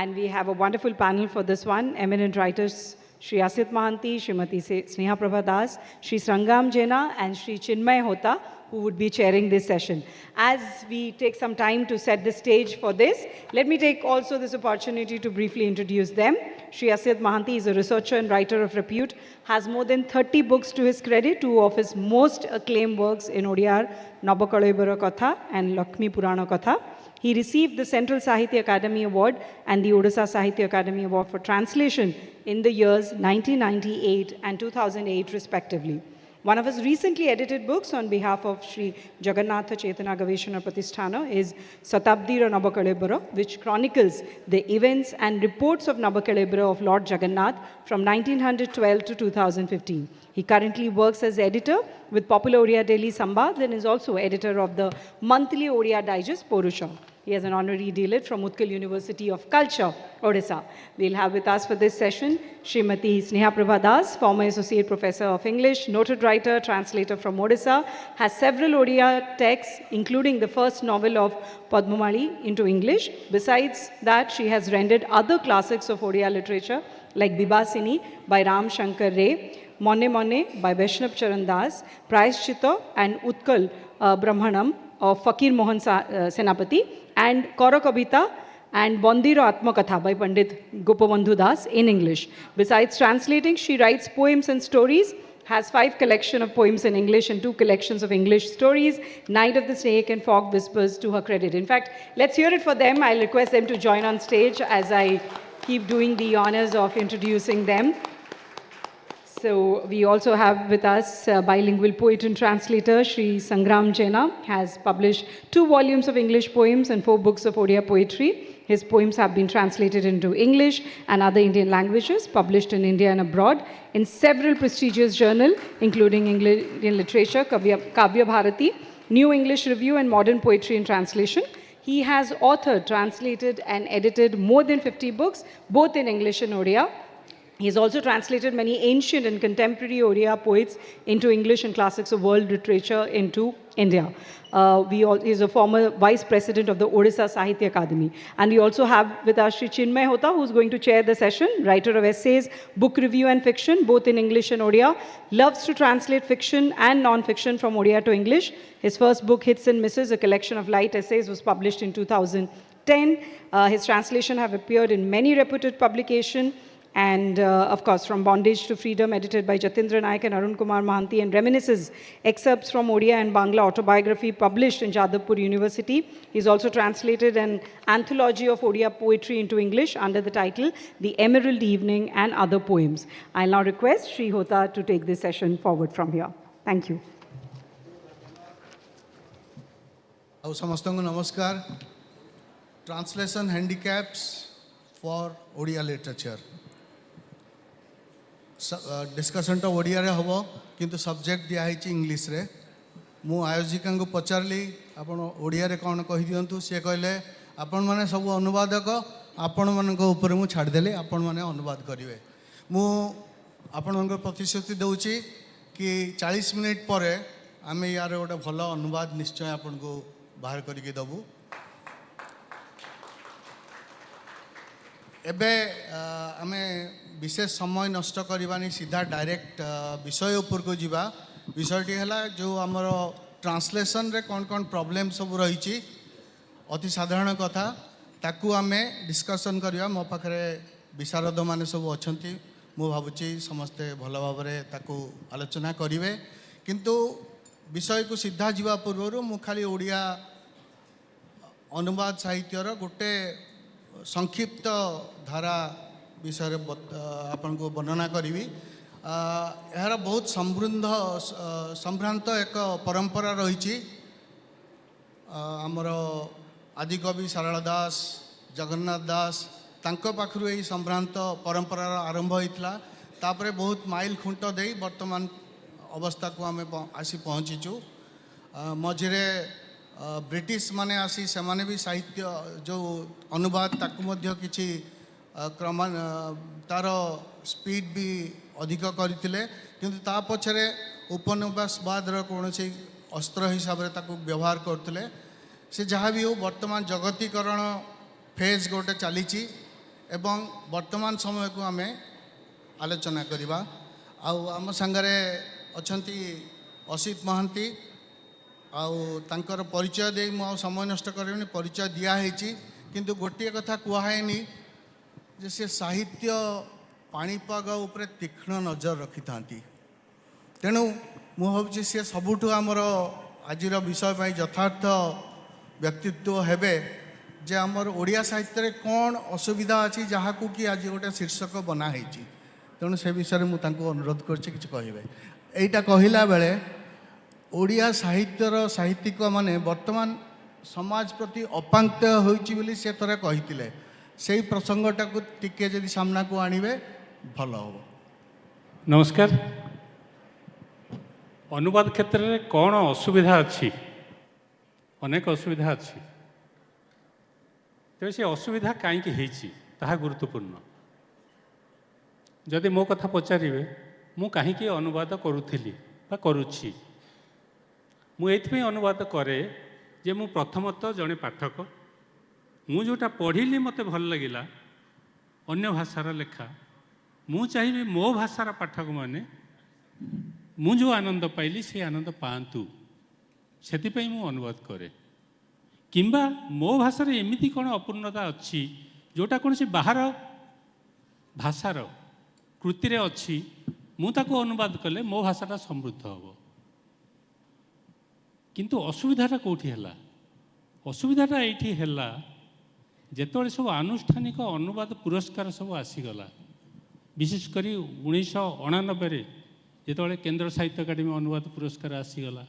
And we have a wonderful panel for this one. Eminent writers Shri Asit Mahanti, Srimati Sneha Prabha Das, Shri Sangam Jena, and Shri Chinmay Hota, who would be chairing this session. As we take some time to set the stage for this, let me take also this opportunity to briefly introduce them. Shri Asit Mahanti is a researcher and writer of repute, has more than 30 books to his credit. Two of his most acclaimed works in Odia are Nabakalaibara Katha and Lakshmi Purana Katha. He received the Central Sahitya Academy Award and the Odisha Sahitya Academy Award for translation in the years 1998 and 2008 respectively. One of his recently edited books on behalf of Sri Jagannatha Chaitanya Gaveshana Pratisthana is Satabdira Nabakalaibara, which chronicles the events and reports of Nabakalaibara of Lord Jagannath from 1912 to 2015. He currently works as editor with Popular Odia Daily Sambad and is also editor of the monthly Odia Digest Porusha. He has an honorary DLED from Utkal University of Culture, Odisha. We'll have with us for this session Srimati Sneha Prabha Das, former Associate Professor of English, noted writer, translator from Odisha, has several Odia texts, including the first novel of Padmamali into English. Besides that, she has rendered other classics of Odia literature like Bibasini by Ram Shankar Ray, Mone Mone by Vaishnav Charan Das, Prayashchita and Utkal Brahmanam of Fakir Mohan Senapati, and Kora Kabita and Bondiro Atmakatha by Pandit Gopabandhu Das in English. Besides translating, she writes poems and stories, has 5 collections of poems in English and 2 collections of English stories, Night of the Snake and Fog Whispers to her credit. In fact, let's hear it for them. I'll request them to join on stage as I keep doing the honors of introducing them. So we also have with us bilingual poet and translator Shri Sangram Jena, has published 2 volumes of English poems and 4 books of Odia poetry. His poems have been translated into English and other Indian languages, published in India and abroad in several prestigious journals, including Indian Literature, Kavya Bharati, New English Review, and Modern Poetry in Translation. He has authored, translated, and edited more than 50 books, both in English and Odia. He has also translated many ancient and contemporary Odia poets into English and classics of world literature into India. He is a former vice president of the Odisha Sahitya Academy. And we also have with us Sri Chinmay Hota, who is going to chair the session, writer of essays, book review and fiction, both in English and Odia. Loves to translate fiction and non-fiction from Odia to English. His first book, Hits and Misses, a collection of light essays, was published in 2010. His translation have appeared in many reputed publications. And of course, From Bondage to Freedom, edited by Jatindra Naik and Arun Kumar Mahanti, and Reminiscences, excerpts from Odia and Bangla autobiography published in Jadavpur University. He's also translated an anthology of Odia poetry into English under the title The Emerald Evening and Other Poems. I'll now request Shri Hota to take this session forward from here. Thank you. Namaskar. Translation handicaps for Odia literature. Discussion तो ओडिया रे हबो किंतु subject दिया है English रे मु आयोजिका को पचारली आपण ओडिया रे कौन कहि दियंतु से कहले आपण माने सब अनुवादक आपण मान ऊपर मु छाड़ देले आपण माने अनुवाद करिवे मु आपण प्रतिश्रुति दउची कि 40 मिनिट पर आमे यार गोटे भल अनुवाद निश्चय आपण को बाहर करके दबु एबे आमे विशेष समय नष्ट करवानी सीधा डायरेक्ट विषय उपर को जीवा विषयटी है जो आमर ट्रांसलेशन रे कौन कौन प्रॉब्लम सब रही अति साधारण कथा ताकू आमे डिस्कशन करवा मो पाखे विशारद माने सब अच्छा मु भावुची समस्ते भल भाव ताकू आलोचना करेंगे किंतु विषय को सीधा जीवा पूर्व मु खाली ओडिया अनुवाद साहित्यर गोटे संक्षिप्त धारा विषय आपन को वर्णना करी यार बहुत समृद्ध संभ्रांत एक परंपरा रही आमर आदिकवि सारला दास जगन्नाथ दास तांको पाखरु यही संभ्रांत परंपरार आरंभ होता तापरे बहुत माइल खुंट दे वर्तमान अवस्था को आम आसी पहुँचीचु मझिरे ब्रिटिश माने आसी से माने भी साहित्य जो अनुवाद ताकू मध्य किछि क्रम तार स्पीड भी अधिक करते किंतु ता पछरे उपनिवेशवादर कौन अस्त्र हिसाब से ताकू व्यवहार करते से जहाँ भी हो वर्तमान जगतीकरण फेज गोटे चली ଏବଂ ବର୍ତ୍ତମାନ ସମୟକୁ ଆମେ ଆଲୋଚନା କରିବା। ଆଉ ଆମ ସାଙ୍ଗରେ ଅଛନ୍ତି ଅସିତ ମହାନ୍ତି। ଆଉ ତାଙ୍କର ପରିଚୟ ଦେଇ ମୁଁ ଆଉ ସମୟ ନଷ୍ଟ କରିବିନି, ପରିଚୟ ଦିଆହେଇଛି। କିନ୍ତୁ ଗୋଟିଏ କଥା କୁହାହେଇନି ଯେ ସେ ସାହିତ୍ୟ ପାଣିପାଗ ଉପରେ ତୀକ୍ଷ୍ଣ ନଜର ରଖିଥାନ୍ତି। ତେଣୁ ମୁଁ ଭାବୁଛି ସେ ସବୁଠୁ ଆମର ଆଜିର ବିଷୟ ପାଇଁ ଯଥାର୍ଥ ବ୍ୟକ୍ତିତ୍ୱ ହେବେ, ଯେ ଆମର ଓଡ଼ିଆ ସାହିତ୍ୟରେ କ'ଣ ଅସୁବିଧା ଅଛି ଯାହାକୁ କି ଆଜି ଗୋଟେ ଶୀର୍ଷକ ବନା ହେଇଛି। ତେଣୁ ସେ ବିଷୟରେ ମୁଁ ତାଙ୍କୁ ଅନୁରୋଧ କରୁଛି କିଛି କହିବେ। ଏଇଟା କହିଲା ବେଳେ ଓଡ଼ିଆ ସାହିତ୍ୟର ସାହିତ୍ୟିକମାନେ ବର୍ତ୍ତମାନ ସମାଜ ପ୍ରତି ଅପାଙ୍କ୍ତେୟ ହୋଇଛି ବୋଲି ସେ ଥରେ କହିଥିଲେ। ସେଇ ପ୍ରସଙ୍ଗଟାକୁ ଟିକେ ଯଦି ସାମ୍ନାକୁ ଆଣିବେ ଭଲ ହେବ। ନମସ୍କାର। ଅନୁବାଦ କ୍ଷେତ୍ରରେ କ'ଣ ଅସୁବିଧା ଅଛି? ଅନେକ ଅସୁବିଧା ଅଛି। ତେବେ ସେ ଅସୁବିଧା କାହିଁକି ହେଇଛି ତାହା ଗୁରୁତ୍ୱପୂର୍ଣ୍ଣ। ଯଦି ମୋ କଥା ପଚାରିବେ ମୁଁ କାହିଁକି ଅନୁବାଦ କରୁଥିଲି ବା କରୁଛି, ମୁଁ ଏଇଥିପାଇଁ ଅନୁବାଦ କରେ ଯେ ମୁଁ ପ୍ରଥମତଃ ଜଣେ ପାଠକ। ମୁଁ ଯେଉଁଟା ପଢ଼ିଲି ମୋତେ ଭଲ ଲାଗିଲା ଅନ୍ୟ ଭାଷାର ଲେଖା, ମୁଁ ଚାହିଁବି ମୋ ଭାଷାର ପାଠକମାନେ ମୁଁ ଯେଉଁ ଆନନ୍ଦ ପାଇଲି ସେ ଆନନ୍ଦ ପାଆନ୍ତୁ। ସେଥିପାଇଁ ମୁଁ ଅନୁବାଦ କରେ। କିମ୍ବା ମୋ ଭାଷାରେ ଏମିତି କ'ଣ ଅପୂର୍ଣ୍ଣତା ଅଛି ଯେଉଁଟା କୌଣସି ବାହାର ଭାଷାର କୃତିରେ ଅଛି, ମୁଁ ତାକୁ ଅନୁବାଦ କଲେ ମୋ ଭାଷାଟା ସମୃଦ୍ଧ ହେବ। କିନ୍ତୁ ଅସୁବିଧାଟା କେଉଁଠି ହେଲା? ଅସୁବିଧାଟା ଏଇଠି ହେଲା ଯେତେବେଳେ ସବୁ ଆନୁଷ୍ଠାନିକ ଅନୁବାଦ ପୁରସ୍କାର ସବୁ ଆସିଗଲା। ବିଶେଷ କରି 1989ରେ ଯେତେବେଳେ କେନ୍ଦ୍ର ସାହିତ୍ୟ ଏକାଡେମୀ ଅନୁବାଦ ପୁରସ୍କାର ଆସିଗଲା,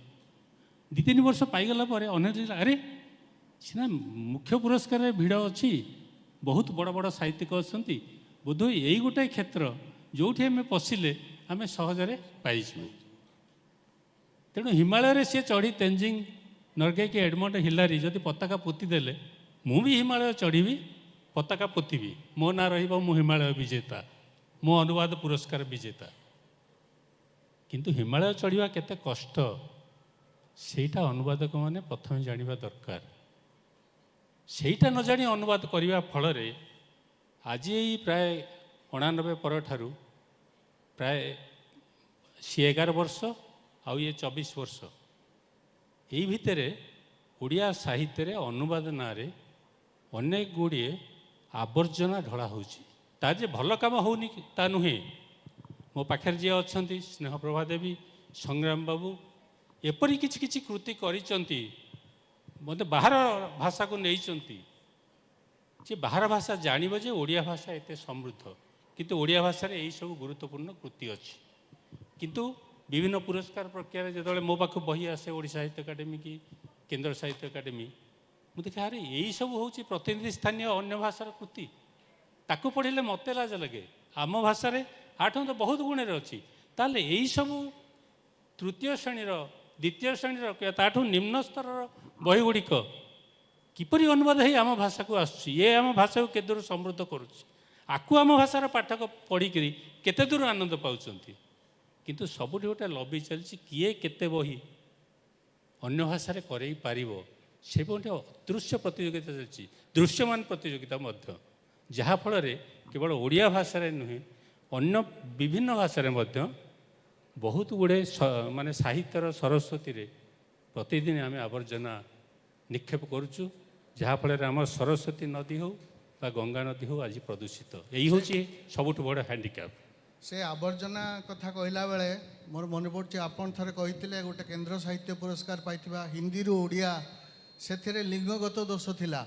2-3 ବର୍ଷ ପାଇଗଲା ପରେ ଅନେକ ଆରେ ସିନା ମୁଖ୍ୟ ପୁରସ୍କାରରେ ଭିଡ଼ ଅଛି, ବହୁତ ବଡ଼ ବଡ଼ ସାହିତ୍ୟିକ ଅଛନ୍ତି, ବୋଧହୁଏ ଏଇ ଗୋଟାଏ କ୍ଷେତ୍ର ଯେଉଁଠି ଆମେ ପଶିଲେ ଆମେ ସହଜରେ ପାଇଯିବୁ। ତେଣୁ ହିମାଳୟରେ ସିଏ ଚଢ଼ି ତେଞ୍ଜିଂ ନର୍ଗେ କି ଏଡମଣ୍ଡ ହିଲାରୀ ଯଦି ପତାକା ପୋତିଦେଲେ, ମୁଁ ବି ହିମାଳୟ ଚଢ଼ିବି, ପତାକା ପୋତିବି, ମୋ ନାଁ ରହିବ ମୁଁ ହିମାଳୟ ବିଜେତା, ମୋ ଅନୁବାଦ ପୁରସ୍କାର ବିଜେତା। କିନ୍ତୁ ହିମାଳୟ ଚଢ଼ିବା କେତେ କଷ୍ଟ ସେଇଟା ଅନୁବାଦକମାନେ ପ୍ରଥମେ ଜାଣିବା ଦରକାର। ସେଇଟା ନ ଜାଣି ଅନୁବାଦ କରିବା ଫଳରେ ଆଜି ଏଇ ପ୍ରାୟ 89 ପରଠାରୁ ପ୍ରାୟ ସିଏ 11 ବର୍ଷ ଆଉ ଇଏ 24 ବର୍ଷ, ଏଇ ଭିତରେ ଓଡ଼ିଆ ସାହିତ୍ୟରେ ଅନୁବାଦ ନାଁରେ ଅନେକ ଗୁଡ଼ିଏ ଆବର୍ଜନା ଢଳା ହେଉଛି। ତା ଯେ ଭଲ କାମ ହେଉନି ତା ନୁହେଁ। ମୋ ପାଖରେ ଯିଏ ଅଛନ୍ତି ସ୍ନେହପ୍ରଭା ଦେବୀ, ସଂଗ୍ରାମ ବାବୁ, ଏପରି କିଛି କିଛି କୃତି କରିଛନ୍ତି, ମୋତେ ବାହାର ଭାଷାକୁ ନେଇଛନ୍ତି। ଯେ ବାହାର ଭାଷା ଜାଣିବ ଯେ ଓଡ଼ିଆ ଭାଷା ଏତେ ସମୃଦ୍ଧ, କିନ୍ତୁ ଓଡ଼ିଆ ଭାଷାରେ ଏହିସବୁ ଗୁରୁତ୍ୱପୂର୍ଣ୍ଣ କୃତି ଅଛି। କିନ୍ତୁ ବିଭିନ୍ନ ପୁରସ୍କାର ପ୍ରକ୍ରିୟାରେ ଯେତେବେଳେ ମୋ ପାଖକୁ ବହି ଆସେ ଓଡ଼ିଶା ସାହିତ୍ୟ ଏକାଡେମୀ କି କେନ୍ଦ୍ର ସାହିତ୍ୟ ଏକାଡେମୀ, ମୁଁ ଦେଖେ ଆରେ ଏଇସବୁ ହେଉଛି ପ୍ରତିନିଧି ସ୍ଥାନୀୟ ଅନ୍ୟ ଭାଷାର କୃତି। ତାକୁ ପଢ଼ିଲେ ମୋତେ ଲାଜ ଲାଗେ। ଆମ ଭାଷାରେ ଆଠୁ ତ ବହୁତ ଗୁଣରେ ଅଛି। ତାହେଲେ ଏଇସବୁ ତୃତୀୟ ଶ୍ରେଣୀର, ଦ୍ୱିତୀୟ ଶ୍ରେଣୀର, ତାଠୁ ନିମ୍ନ ସ୍ତରର ବହି ଗୁଡ଼ିକ କିପରି ଅନୁବାଦ ହେଇ ଆମ ଭାଷାକୁ ଆସୁଛି, ଏ ଆମ ଭାଷାକୁ କେତେ ଦୂର ସମୃଦ୍ଧ କରୁଛି, ଆକୁ ଆମ ଭାଷାର ପାଠକ ପଢ଼ିକିରି କେତେ ଦୂର ଆନନ୍ଦ ପାଉଛନ୍ତି। କିନ୍ତୁ ସବୁଠି ଗୋଟେ ଲବି ଚାଲିଛି, କିଏ କେତେ ବହି ଅନ୍ୟ ଭାଷାରେ କରେଇ ପାରିବ, ସେ ଗୋଟେ ଅଦୃଶ୍ୟ ପ୍ରତିଯୋଗିତା ଚାଲିଛି, ଦୃଶ୍ୟମାନ ପ୍ରତିଯୋଗିତା ମଧ୍ୟ, ଯାହାଫଳରେ କେବଳ ଓଡ଼ିଆ ଭାଷାରେ ନୁହେଁ ଅନ୍ୟ ବିଭିନ୍ନ ଭାଷାରେ ମଧ୍ୟ ବହୁତ ଗୁଡ଼ିଏ ମାନେ ସାହିତ୍ୟର ସରସ୍ୱତୀରେ ପ୍ରତିଦିନ ଆମେ ଆବର୍ଜନା ନିକ୍ଷେପ କରୁଛୁ, ଯାହାଫଳରେ ଆମର ସରସ୍ୱତୀ ନଦୀ ହେଉ ବା ଗଙ୍ଗା ନଦୀ ହେଉ ଆଜି ପ୍ରଦୂଷିତ। ଏଇ ହେଉଛି ସବୁଠୁ ବଡ଼ ହ୍ୟାଣ୍ଡିକ୍ୟାପ୍। ସେ ଆବର୍ଜନା କଥା କହିଲା ବେଳେ ମୋର ମନେ ପଡ଼ୁଛି, ଆପଣ ଥରେ କହିଥିଲେ ଗୋଟେ କେନ୍ଦ୍ର ସାହିତ୍ୟ ପୁରସ୍କାର ପାଇଥିବା ହିନ୍ଦୀରୁ ଓଡ଼ିଆ, ସେଥିରେ ଲିଙ୍ଗଗତ ଦୋଷ ଥିଲା।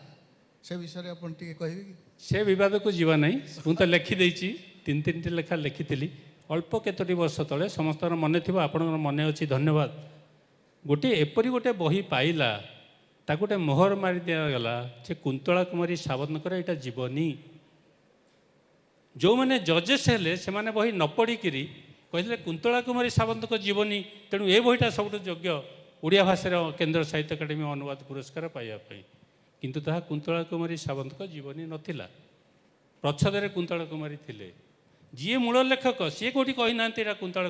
ସେ ବିଷୟରେ ଆପଣ ଟିକେ କହିବେ କି? ସେ ବିବାଦକୁ ଯିବା ନାହିଁ। ମୁଁ ତ ଲେଖିଦେଇଛି, 3-3ଟି ଲେଖା ଲେଖିଥିଲି ଅଳ୍ପ କେତୋଟି ବର୍ଷ ତଳେ। ସମସ୍ତଙ୍କର ମନେ ଥିବ, ଆପଣଙ୍କର ମନେ ଅଛି, ଧନ୍ୟବାଦ। ଗୋଟିଏ ଏପରି ଗୋଟେ ବହି ପାଇଲା, ତାକୁ ଗୋଟେ ମୋହର ମାରି ଦିଆଗଲା ଯେ କୁନ୍ତଳା କୁମାରୀ ସାବନ୍ତଙ୍କର ଏଇଟା ଯିବନି। ଯେଉଁମାନେ ଜଜେସ୍ ହେଲେ ସେମାନେ ବହି ନ ପଢ଼ିକିରି କହିଥିଲେ କୁନ୍ତଳା କୁମାରୀ ସାବନ୍ତଙ୍କ ଜୀବନୀ, ତେଣୁ ଏ ବହିଟା ସବୁଠୁ ଯୋଗ୍ୟ ଓଡ଼ିଆ ଭାଷାରେ କେନ୍ଦ୍ର ସାହିତ୍ୟ ଏକାଡେମୀ ଅନୁବାଦ ପୁରସ୍କାର ପାଇବା ପାଇଁ। କିନ୍ତୁ ତାହା କୁନ୍ତଳା କୁମାରୀ ସାବନ୍ତଙ୍କ ଜୀବନୀ ନଥିଲା। ପ୍ରଚ୍ଛଦରେ କୁନ୍ତଳା କୁମାରୀ ଥିଲେ। ଯିଏ ମୂଳ ଲେଖକ ସିଏ କେଉଁଠି କହିନାହାନ୍ତି ଏଇଟା କୁନ୍ତଳା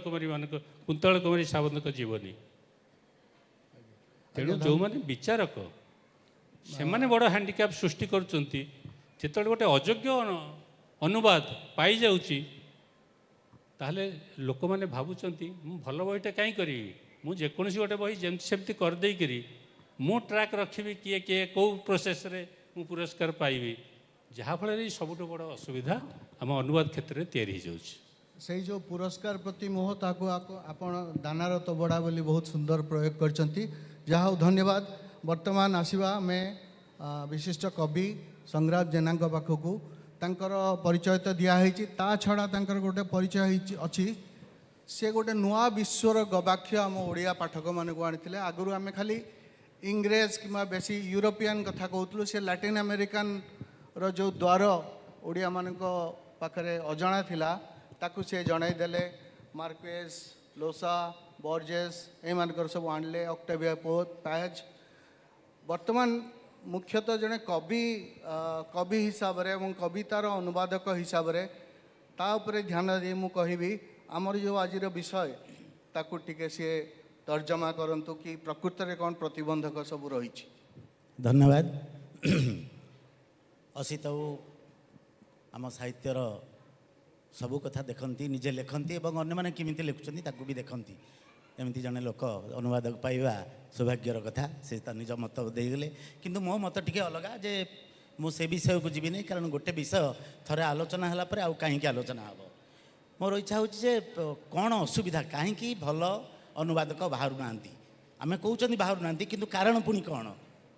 କୁମାରୀ ସାବନ୍ତଙ୍କ ଜୀବନୀ। ତେଣୁ ଯେଉଁମାନେ ବିଚାରକ ସେମାନେ ବଡ଼ ହ୍ୟାଣ୍ଡିକ୍ୟାପ୍ ସୃଷ୍ଟି କରୁଛନ୍ତି। ଯେତେବେଳେ ଗୋଟେ ଅଯୋଗ୍ୟ ଅନୁବାଦ ପାଇଯାଉଛି ତାହେଲେ ଲୋକମାନେ ଭାବୁଛନ୍ତି ମୁଁ ଭଲ ବହିଟା କାହିଁ କରିବି, ମୁଁ ଯେକୌଣସି ଗୋଟେ ବହି ଯେମିତି ସେମିତି କରିଦେଇକରି ମୁଁ ଟ୍ରାକ୍ ରଖିବି କିଏ କିଏ କେଉଁ ପ୍ରୋସେସ୍ରେ ମୁଁ ପୁରସ୍କାର ପାଇବି, ଯାହାଫଳରେ ସବୁଠୁ ବଡ଼ ଅସୁବିଧା ଆମ ଅନୁବାଦ କ୍ଷେତ୍ରରେ ତିଆରି ହୋଇଯାଉଛି। ସେଇ ଯେଉଁ ପୁରସ୍କାର ପ୍ରତି ମୋହ ତାକୁ ଆପଣ ଦାନାର ତବଡ଼ା ବୋଲି ବହୁତ ସୁନ୍ଦର ପ୍ରୟୋଗ କରିଛନ୍ତି। ଯାହା ହଉ ଧନ୍ୟବାଦ। ବର୍ତ୍ତମାନ ଆସିବା ଆମେ ବିଶିଷ୍ଟ କବି ସଂଗ୍ରାମ ଜେନାଙ୍କ ପାଖକୁ। ତାଙ୍କର ପରିଚୟ ତ ଦିଆହେଇଛି, ତା ଛଡ଼ା ତାଙ୍କର ଗୋଟେ ପରିଚୟ ହେଇଛି ଅଛି। ସେ ଗୋଟେ ନୂଆ ବିଶ୍ୱର ଗବାକ୍ଷ ଆମ ଓଡ଼ିଆ ପାଠକମାନଙ୍କୁ ଆଣିଥିଲେ। ଆଗରୁ ଆମେ ଖାଲି ଇଂରେଜ କିମ୍ବା ବେଶୀ ୟୁରୋପିଆନ୍ କଥା କହୁଥିଲୁ। ସେ ଲାଟିନ୍ ଆମେରିକାନର ଯେଉଁ ଦ୍ୱାର ଓଡ଼ିଆମାନଙ୍କ ପାଖରେ ଅଜଣା ଥିଲା ତାକୁ ସେ ଜଣାଇ ଦେଲେ। ମାର୍କେସ୍, ଲୋସା, ବର୍ଜେସ୍ ଏମାନଙ୍କର ସବୁ ଆଣିଲେ, ଅକ୍ଟାଭିଆ ପାଜ୍। ବର୍ତ୍ତମାନ ମୁଖ୍ୟତଃ ଜଣେ କବି ହିସାବରେ ଏବଂ କବିତାର ଅନୁବାଦକ ହିସାବରେ ତା ଉପରେ ଧ୍ୟାନ ଦେଇ ମୁଁ କହିବି ଆମର ଯେଉଁ ଆଜିର ବିଷୟ ତାକୁ ଟିକେ ସିଏ ତର୍ଜମା କରନ୍ତୁ କି ପ୍ରକୃତରେ କ'ଣ ପ୍ରତିବନ୍ଧକ ସବୁ ରହିଛି। ଧନ୍ୟବାଦ। ଅସିତ ବାବୁ ଆମ ସାହିତ୍ୟର ସବୁ କଥା ଦେଖନ୍ତି, ନିଜେ ଲେଖନ୍ତି ଏବଂ ଅନ୍ୟମାନେ କେମିତି ଲେଖୁଛନ୍ତି ତାକୁ ବି ଦେଖନ୍ତି। ଏମିତି ଜଣେ ଲୋକ ଅନୁବାଦକ ପାଇବା ସୌଭାଗ୍ୟର କଥା। ସେ ତା ନିଜ ମତ ଦେଇଗଲେ, କିନ୍ତୁ ମୋ ମତ ଟିକେ ଅଲଗା ଯେ ମୁଁ ସେ ବିଷୟକୁ ଯିବିନି, କାରଣ ଗୋଟେ ବିଷୟ ଥରେ ଆଲୋଚନା ହେଲା ପରେ ଆଉ କାହିଁକି ଆଲୋଚନା ହେବ। ମୋର ଇଚ୍ଛା ହେଉଛି ଯେ କ'ଣ ଅସୁବିଧା, କାହିଁକି ଭଲ ଅନୁବାଦକ ବାହାରୁନାହାନ୍ତି। ଆମେ କହୁଛନ୍ତି ବାହାରୁନାହାନ୍ତି, କିନ୍ତୁ କାରଣ ପୁଣି କ'ଣ,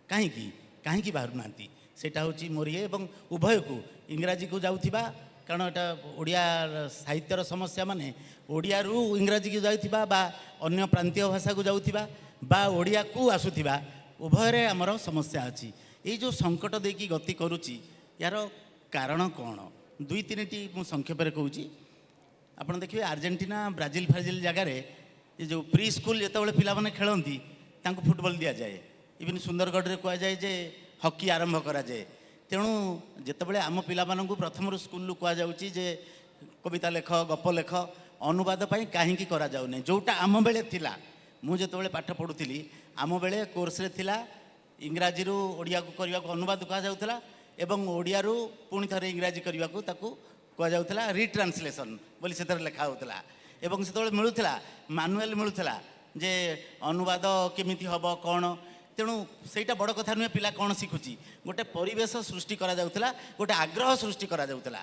କାହିଁକି ବାହାରୁନାହାନ୍ତି ସେଇଟା ହେଉଛି ମୋର ଇଏ। ଏବଂ ଉଭୟକୁ ଇଂରାଜୀକୁ ଯାଉଥିବା, କାରଣ ଏଇଟା ଓଡ଼ିଆ ସାହିତ୍ୟର ସମସ୍ୟା ମାନେ ଓଡ଼ିଆରୁ ଇଂରାଜୀକୁ ଯାଉଥିବା ବା ଅନ୍ୟ ପ୍ରାନ୍ତୀୟ ଭାଷାକୁ ଯାଉଥିବା ବା ଓଡ଼ିଆକୁ ଆସୁଥିବା, ଉଭୟରେ ଆମର ସମସ୍ୟା ଅଛି। ଏଇ ଯେଉଁ ସଙ୍କଟ ଦେଇକି ଗତି କରୁଛି ଏହାର କାରଣ କ'ଣ, ଦୁଇ ତିନିଟି ମୁଁ ସଂକ୍ଷେପରେ କହୁଛି। ଆପଣ ଦେଖିବେ ଆର୍ଜେଣ୍ଟିନା, ବ୍ରାଜିଲ ଜାଗାରେ ଏ ଯେଉଁ ପ୍ରି ସ୍କୁଲ ଯେତେବେଳେ ପିଲାମାନେ ଖେଳନ୍ତି ତାଙ୍କୁ ଫୁଟବଲ ଦିଆଯାଏ। ଇଭିନ୍ ସୁନ୍ଦରଗଡ଼ରେ କୁହାଯାଏ ଯେ ହକି ଆରମ୍ଭ କରାଯାଏ। ତେଣୁ ଯେତେବେଳେ ଆମ ପିଲାମାନଙ୍କୁ ପ୍ରଥମରୁ ସ୍କୁଲରୁ କୁହାଯାଉଛି ଯେ କବିତା ଲେଖ, ଗପ ଲେଖ, ଅନୁବାଦ ପାଇଁ କାହିଁକି କରାଯାଉନି, ଯେଉଁଟା ଆମ ବେଳେ ଥିଲା। ମୁଁ ଯେତେବେଳେ ପାଠ ପଢ଼ୁଥିଲି ଆମ ବେଳେ କୋର୍ସରେ ଥିଲା ଇଂରାଜୀରୁ ଓଡ଼ିଆକୁ କରିବାକୁ ଅନୁବାଦ କୁହାଯାଉଥିଲା ଏବଂ ଓଡ଼ିଆରୁ ପୁଣି ଥରେ ଇଂରାଜୀ କରିବାକୁ ତାକୁ କୁହାଯାଉଥିଲା ରିଟ୍ରାନ୍ସଲେସନ୍ ବୋଲି ସେଥିରେ ଲେଖା ହେଉଥିଲା। ଏବଂ ସେତେବେଳେ ମିଳୁଥିଲା ମାନୁଆଲ୍ ମିଳୁଥିଲା ଯେ ଅନୁବାଦ କେମିତି ହେବ କ'ଣ। ତେଣୁ ସେଇଟା ବଡ଼ କଥା ନୁହେଁ, ପିଲା କ'ଣ ଶିଖୁଛି, ଗୋଟେ ପରିବେଶ ସୃଷ୍ଟି କରାଯାଉଥିଲା, ଗୋଟେ ଆଗ୍ରହ ସୃଷ୍ଟି କରାଯାଉଥିଲା,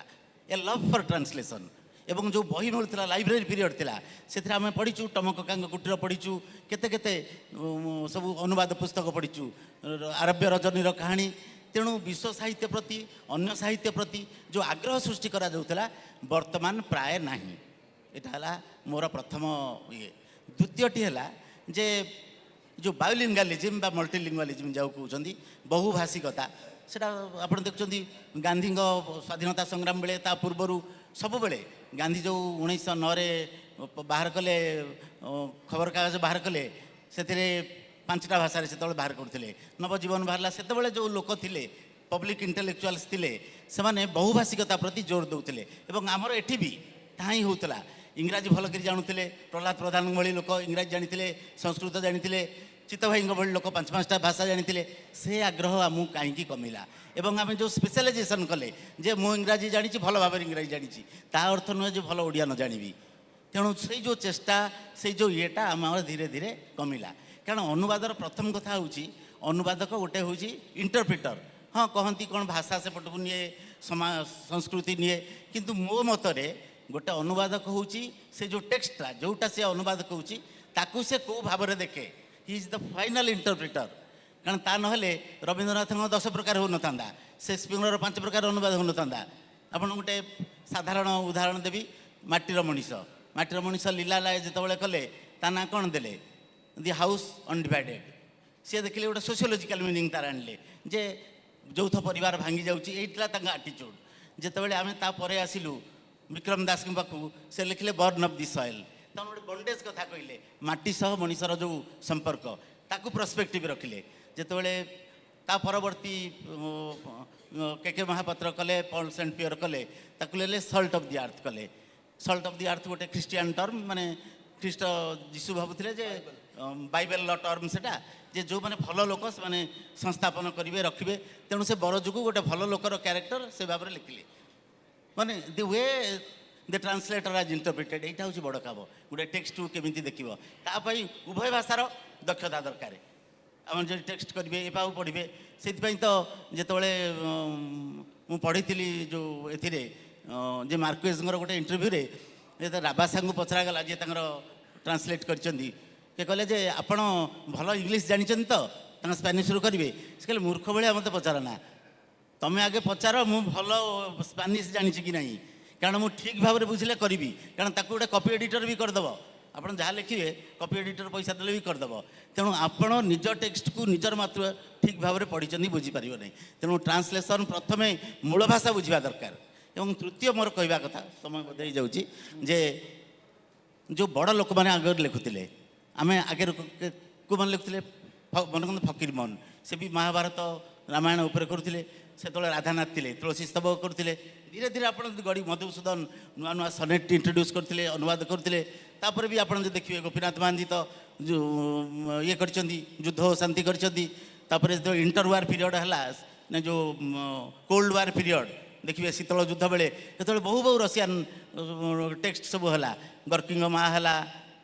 ଏ ଲଭ୍ ଫର୍ ଟ୍ରାନ୍ସଲେସନ୍। ଏବଂ ଯେଉଁ ବହି ମିଳୁଥିଲା ଲାଇବ୍ରେରୀ ପିରିୟଡ଼ ଥିଲା, ସେଥିରେ ଆମେ ପଢ଼ିଛୁ ଟମ କକାଙ୍କ କୁଟୀର ପଢ଼ିଛୁ, କେତେ ସବୁ ଅନୁବାଦ ପୁସ୍ତକ ପଢ଼ିଛୁ, ଆରବ୍ୟ ରଜନୀର କାହାଣୀ। ତେଣୁ ବିଶ୍ୱ ସାହିତ୍ୟ ପ୍ରତି, ଅନ୍ୟ ସାହିତ୍ୟ ପ୍ରତି ଯେଉଁ ଆଗ୍ରହ ସୃଷ୍ଟି କରାଯାଉଥିଲା ବର୍ତ୍ତମାନ ପ୍ରାୟ ନାହିଁ। ଏଇଟା ହେଲା ମୋର ପ୍ରଥମ ଇଏ। ଦ୍ୱିତୀୟଟି ହେଲା ଯେ ଯେଉଁ ବାୟୋଲିଙ୍ଗାଲିଜିମ୍ ବା ମଲ୍ଟିଲିଙ୍ଗାଲିଜିମ୍ ଯାହାକୁ କହୁଛନ୍ତି, ବହୁଭାଷିକତା, ସେଇଟା ଆପଣ ଦେଖୁଛନ୍ତି ଗାନ୍ଧୀଙ୍କ ସ୍ୱାଧୀନତା ସଂଗ୍ରାମ ବେଳେ, ତା ପୂର୍ବରୁ ସବୁବେଳେ ଗାନ୍ଧୀ ଯେଉଁ 1909ରେ ବାହାର କଲେ ଖବରକାଗଜ ବାହାର କଲେ, ସେଥିରେ 5ଟା ଭାଷାରେ ସେତେବେଳେ ବାହାର କରୁଥିଲେ। ନବଜୀବନ ବାହାରିଲା, ସେତେବେଳେ ଯେଉଁ ଲୋକ ଥିଲେ ପବ୍ଲିକ୍ ଇଣ୍ଟେଲେକ୍ଚୁଆଲ୍ସ ଥିଲେ ସେମାନେ ବହୁଭାଷିକତା ପ୍ରତି ଜୋର ଦେଉଥିଲେ। ଏବଂ ଆମର ଏଠି ବି ତାହା ହିଁ ହେଉଥିଲା। ଇଂରାଜୀ ଭଲକରି ଜାଣୁଥିଲେ, ପ୍ରହ୍ଲାଦ ପ୍ରଧାନଙ୍କ ଭଳି ଲୋକ ଇଂରାଜୀ ଜାଣିଥିଲେ, ସଂସ୍କୃତ ଜାଣିଥିଲେ, ଚିତ୍ତଭାଇଙ୍କ ଭଳି ଲୋକ 5-5ଟା ଭାଷା ଜାଣିଥିଲେ। ସେ ଆଗ୍ରହ ଆମକୁ କାହିଁକି କମିଲା? ଏବଂ ଆମେ ଯେଉଁ ସ୍ପେଶାଲାଇଜେସନ୍ କଲେ ଯେ ମୁଁ ଇଂରାଜୀ ଜାଣିଛି, ଭଲ ଭାବରେ ଇଂରାଜୀ ଜାଣିଛି, ତା ଅର୍ଥ ନୁହେଁ ଯେ ଭଲ ଓଡ଼ିଆ ନ ଜାଣିବି। ତେଣୁ ସେଇ ଯେଉଁ ଚେଷ୍ଟା, ସେଇ ଯେଉଁ ଇଏଟା ଆମର ଧୀରେ ଧୀରେ କମିଲା। କାରଣ ଅନୁବାଦର ପ୍ରଥମ କଥା ହେଉଛି ଅନୁବାଦକ ଗୋଟେ ହେଉଛି ଇଣ୍ଟରପ୍ରିଟର। ହଁ କହନ୍ତି କ'ଣ ଭାଷା ସେପଟକୁ ନିଏ, ସଂସ୍କୃତି ନିଏ, କିନ୍ତୁ ମୋ ମତରେ ଗୋଟେ ଅନୁବାଦକ ହେଉଛି ସେ ଯେଉଁ ଟେକ୍ସଟଟା, ଯେଉଁଟା ସେ ଅନୁବାଦ କହୁଛି ତାକୁ ସେ କେଉଁ ଭାବରେ ଦେଖେ। He is the final interpreter. କାରଣ ତା ନହେଲେ ରବୀନ୍ଦ୍ରନାଥଙ୍କ 10 ପ୍ରକାର ହେଉନଥାନ୍ତା, ସେକ୍ସପିୟରର 5 ପ୍ରକାର ଅନୁବାଦ ହେଉନଥାନ୍ତା। ଆପଣ ଗୋଟେ ସାଧାରଣ ଉଦାହରଣ ଦେବି, ମାଟିର ମଣିଷ ଲୀଲାଲାୟ ଯେତେବେଳେ କଲେ ତା ନାଁ କ'ଣ ଦେଲେ? The house ଅନଡିଭାଇଡେଡ୍। ସିଏ ଦେଖିଲେ ଗୋଟେ ସୋସିଓଲୋଜିକାଲ ମିନିଂ ତାର ଆଣିଲେ ଯେ ଯୌଥ ପରିବାର ଭାଙ୍ଗି ଯାଉଛି, ଏଇଥିଲା ତାଙ୍କ ଆଟିଚ୍ୟୁଡ୍। ଯେତେବେଳେ ଆମେ ତାପରେ ଆସିଲୁ ବିକ୍ରମ ଦାସଙ୍କ ପାଖକୁ, ସେ ଲେଖିଲେ ବର୍ନ ଅଫ୍ ଦି ସଏଲ୍। ତାଙ୍କୁ ଗୋଟେ ବଣ୍ଡେଜ୍ କଥା କହିଲେ, ମାଟି ସହ ମଣିଷର ଯେଉଁ ସମ୍ପର୍କ ତାକୁ ପ୍ରସ୍ପେକ୍ଟିଭ୍ ରଖିଲେ। ଯେତେବେଳେ ତା ପରବର୍ତ୍ତୀ କେ ମହାପାତ୍ର କଲେ, ପଲ୍ ସେଣ୍ଟ ପିୟର କଲେ, ତାକୁ ଲେଖିଲେ ସଲ୍ଟ ଅଫ୍ ଦି ଆର୍ଥ କଲେ। ସଲ୍ଟ ଅଫ୍ ଦି ଆର୍ଥ ଗୋଟେ ଖ୍ରୀଷ୍ଟିଆନ ଟର୍ମ, ମାନେ ଖ୍ରୀଷ୍ଟ ଯୀଶୁ ଭାବୁଥିଲେ ଯେ ବାଇବେଲର ଟର୍ମ ସେଟା, ଯେ ଯେଉଁମାନେ ଭଲ ଲୋକ ସେମାନେ ସଂସ୍ଥାପନ କରିବେ, ରଖିବେ। ତେଣୁ ସେ ବରଯୁକୁ ଗୋଟେ ଭଲ ଲୋକର କ୍ୟାରେକ୍ଟର ସେ ଭାବରେ ଲେଖିଲେ। ମାନେ ଦି ୱେ ଦ ଟ୍ରାନ୍ସଲେଟର ଆଜ୍ ଇଣ୍ଟରପ୍ରିଟେଡ୍ ଏଇଟା ହେଉଛି ବଡ଼ କାମ। ଗୋଟେ ଟେକ୍ସଟକୁ କେମିତି ଦେଖିବ, ତା ପାଇଁ ଉଭୟ ଭାଷାର ଦକ୍ଷତା ଦରକାର। ଆପଣ ଯଦି ଟେକ୍ସଟ କରିବେ ଏପାକୁ ପଢ଼ିବେ, ସେଥିପାଇଁ ତ ଯେତେବେଳେ ମୁଁ ପଢ଼ିଥିଲି ଯେଉଁ ଏଥିରେ ଯେ ମାର୍କୁଏଜଙ୍କର ଗୋଟେ ଇଣ୍ଟରଭ୍ୟୁରେ ଯେତେବେଳେ ରାବାସାଙ୍କୁ ପଚରାଗଲା ଯିଏ ତାଙ୍କର ଟ୍ରାନ୍ସଲେଟ୍ କରିଛନ୍ତି, ସେ କହିଲେ ଯେ ଆପଣ ଭଲ ଇଂଲିଶ ଜାଣିଛନ୍ତି ତ, ତାଙ୍କ ସ୍ପାନିଶରୁ କରିବେ। ସେ କହିଲେ ମୂର୍ଖ ଭଳିଆ ମୋତେ ପଚାର ନା, ତମେ ଆଗେ ପଚାର ମୁଁ ଭଲ ସ୍ପାନିଶ ଜାଣିଛି କି ନାହିଁ, କାରଣ ମୁଁ ଠିକ୍ ଭାବରେ ବୁଝିଲେ କରିବି। କାରଣ ତାକୁ ଗୋଟେ କପି ଏଡ଼ିଟର ବି କରିଦେବ, ଆପଣ ଯାହା ଲେଖିବେ କପି ଏଡ଼ିଟର ପଇସା ଦେଲେ ବି କରିଦେବ। ତେଣୁ ଆପଣ ନିଜ ଟେକ୍ସଟକୁ ନିଜର ମାତୃ ଠିକ୍ ଭାବରେ ପଢ଼ିଛନ୍ତି ବୁଝିପାରିବ ନାହିଁ। ତେଣୁ ଟ୍ରାନ୍ସଲେସନ୍ ପ୍ରଥମେ ମୂଳ ଭାଷା ବୁଝିବା ଦରକାର। ଏବଂ ତୃତୀୟ ମୋର କହିବା କଥା, ସମୟ ବୋଧେ ହେଇଯାଉଛି, ଯେ ଯେଉଁ ବଡ଼ ଲୋକମାନେ ଆଗରେ ଲେଖୁଥିଲେ, ଆମେ ଆଗରେ କେଉଁମାନେ ଲେଖୁଥିଲେ, ମନେ କରନ୍ତୁ ଫକୀର ମୋହନ, ସେ ବି ମହାଭାରତ ରାମାୟଣ ଉପରେ କରୁଥିଲେ। ସେତେବେଳେ ରାଧାନାଥ ଥିଲେ, ତୁଳସୀ ସ୍ତବକ କରୁଥିଲେ। ଧୀରେ ଧୀରେ ଆପଣ ଗଡ଼ି ମଧୁସୂଦନ ନୂଆ ନୂଆ ସନେଟ୍ ଇଣ୍ଟ୍ରୋଡ୍ୟୁସ୍ କରିଥିଲେ, ଅନୁବାଦ କରୁଥିଲେ। ତାପରେ ବି ଆପଣ ଯଦି ଦେଖିବେ ଗୋପୀନାଥ ମହାନ୍ତି ତ ଯେଉଁ ଇଏ କରିଛନ୍ତି, ଯୁଦ୍ଧ ଓ ଶାନ୍ତି କରିଛନ୍ତି। ତାପରେ ଯେତେବେଳେ ଇଣ୍ଟରୱାର ପିରିୟଡ଼ ହେଲା, ନା ଯେଉଁ କୋଲ୍ଡ ୱାର ପିରିୟଡ଼ ଦେଖିବେ, ଶୀତଳ ଯୁଦ୍ଧ ବେଳେ ସେତେବେଳେ ବହୁ ବହୁ ରସିଆନ୍ ଟେକ୍ସଟ ସବୁ ହେଲା, ଗର୍କିଙ୍କ ମା ହେଲା,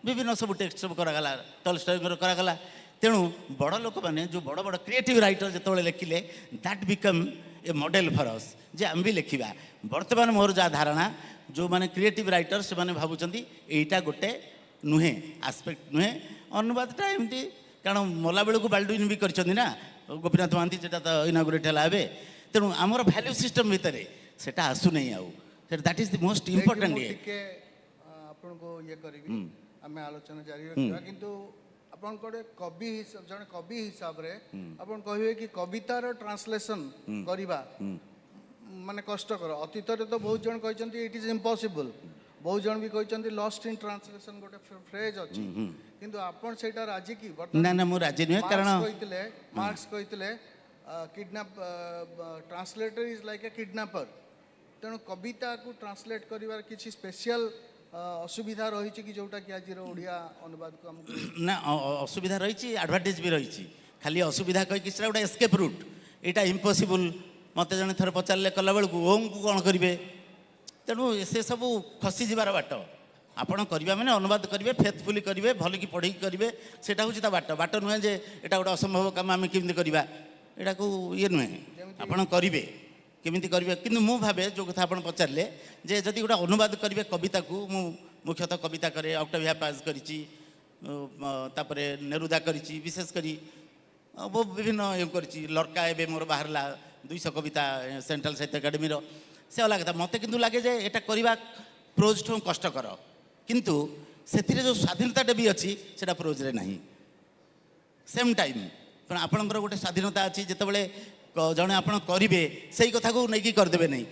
ବିଭିନ୍ନ ସବୁ ଟେକ୍ସଟ ସବୁ କରାଗଲା, ଟଲଷ୍ଟୟଙ୍କର କରାଗଲା। ତେଣୁ ବଡ଼ ଲୋକମାନେ ଯେଉଁ ବଡ଼ ବଡ଼ କ୍ରିଏଟିଭ୍ ରାଇଟର ଯେତେବେଳେ ଲେଖିଲେ, that become a model for us, ଯେ ଆମେ ବି ଲେଖିବା। ବର୍ତ୍ତମାନ ମୋର ଯାହା ଧାରଣା, ଯେଉଁମାନେ କ୍ରିଏଟିଭ୍ ରାଇଟର ସେମାନେ ଭାବୁଛନ୍ତି ଏଇଟା ଗୋଟେ ନୁହେଁ, ଆସ୍ପେକ୍ଟ ନୁହେଁ, ଅନୁବାଦଟା ଏମିତି। କାରଣ ମଲାବେଳକୁ ବାଲ୍ଡୁଇନ୍ ବି କରିଛନ୍ତି ନା, ଗୋପୀନାଥ ମହାନ୍ତି, ଯେଟା ତ ଇନାଗୁରେଟ୍ ହେଲା ଏବେ। ତେଣୁ ଆମର ଭ୍ୟାଲ୍ୟୁ ସିଷ୍ଟମ୍ ଭିତରେ ସେଟା ଆସୁନାହିଁ ଆଉ। ସେଟା that is the most important. ଟିକେ ଆପଣଙ୍କୁ ଇଏ କରିବି, ଆମେ ଆଲୋଚନା ଜାରି ରଖିବା। କିନ୍ତୁ ଆପଣ ଗୋଟେ କବି, ଜଣେ କବି ହିସାବରେ ଆପଣ କହିବେ କି କବିତାର ଟ୍ରାନ୍ସଲେସନ୍ କରିବା ମାନେ କଷ୍ଟକର। ଅତୀତରେ ତ ବହୁତ ଜଣ କହିଛନ୍ତି ଇଟ୍ ଇଜ୍ ଇମ୍ପସିବଲ୍, ବହୁତ ଜଣ ବି କହିଛନ୍ତି ଲଷ୍ଟ ଇନ୍ ଟ୍ରାନ୍ସଲେସନ୍ ଗୋଟେ ଫ୍ରେଜ୍ ଅଛି। କିନ୍ତୁ ଆପଣ ସେଇଟା ରାଜି କି? ନା ନା, ମୁଁ ରାଜି ନୁହେଁ। କାରଣ ମାର୍କ୍ସ କହିଥିଲେ translator is like a kidnapper. ତେଣୁ କବିତାକୁ ଟ୍ରାନ୍ସଲେଟ୍ କରିବାର କିଛି ସ୍ପେଶିଆଲ ଅସୁବିଧା ରହିଛି କି, ଯେଉଁଟାକି ଆଜିର ଓଡ଼ିଆ ଅନୁବାଦକୁ ଆମକୁ? ନା, ଅସୁବିଧା ରହିଛି, ଆଡ଼ଭାଣ୍ଟେଜ୍ ବି ରହିଛି। ଖାଲି ଅସୁବିଧା କହିକି ସେଟା ଗୋଟେ ଏସ୍କେପ୍ ରୁଟ୍, ଏଇଟା ଇମ୍ପସିବୁଲ୍। ମୋତେ ଜଣେ ଥରେ ପଚାରିଲେ କଲାବେଳକୁ ଓମ୍କୁ କ'ଣ କରିବେ? ତେଣୁ ସେସବୁ ଖସିଯିବାର ବାଟ। ଆପଣ କରିବା ମାନେ ଅନୁବାଦ କରିବେ, ଫେଥଫୁଲି କରିବେ, ଭଲକି ପଢ଼ିକି କରିବେ, ସେଇଟା ହେଉଛି ତା ବାଟ। ବାଟ ନୁହେଁ ଯେ ଏଇଟା ଗୋଟେ ଅସମ୍ଭବ କାମ, ଆମେ କେମିତି କରିବା, ଏଇଟାକୁ ଇଏ ନୁହେଁ। ଆପଣ କରିବେ, କେମିତି କରିବେ। କିନ୍ତୁ ମୁଁ ଭାବେ ଯେଉଁ କଥା ଆପଣ ପଚାରିଲେ, ଯେ ଯଦି ଗୋଟେ ଅନୁବାଦ କରିବେ କବିତାକୁ, ମୁଁ ମୁଖ୍ୟତଃ କବିତା କରେ, ଅକ୍ଟାଭିଆ ପାଜ୍ କରିଛି, ତାପରେ ନେରୁଦା କରିଛି, ବିଶେଷ କରି ବିଭିନ୍ନ ଇଏ କରିଛି। ଲର୍କା ଏବେ ମୋର ବାହାରିଲା 200 କବିତା ସେଣ୍ଟ୍ରାଲ ସାହିତ୍ୟ ଏକାଡେମୀର, ସେ ଅଲଗା କଥା। ମୋତେ କିନ୍ତୁ ଲାଗେ ଯେ ଏଇଟା କରିବା ପ୍ରୋଜ୍ଠୁ କଷ୍ଟକର, କିନ୍ତୁ ସେଥିରେ ଯେଉଁ ସ୍ୱାଧୀନତାଟା ବି ଅଛି ସେଇଟା ପ୍ରୋଜ୍ରେ ନାହିଁ। ସେମ୍ ଟାଇମ୍ କାରଣ ଆପଣଙ୍କର ଗୋଟେ ସ୍ୱାଧୀନତା ଅଛି, ଯେତେବେଳେ ଜଣେ ଆପଣ କରିବେ ସେଇ କଥାକୁ ନେଇକି କରିଦେବେ ନାହିଁ,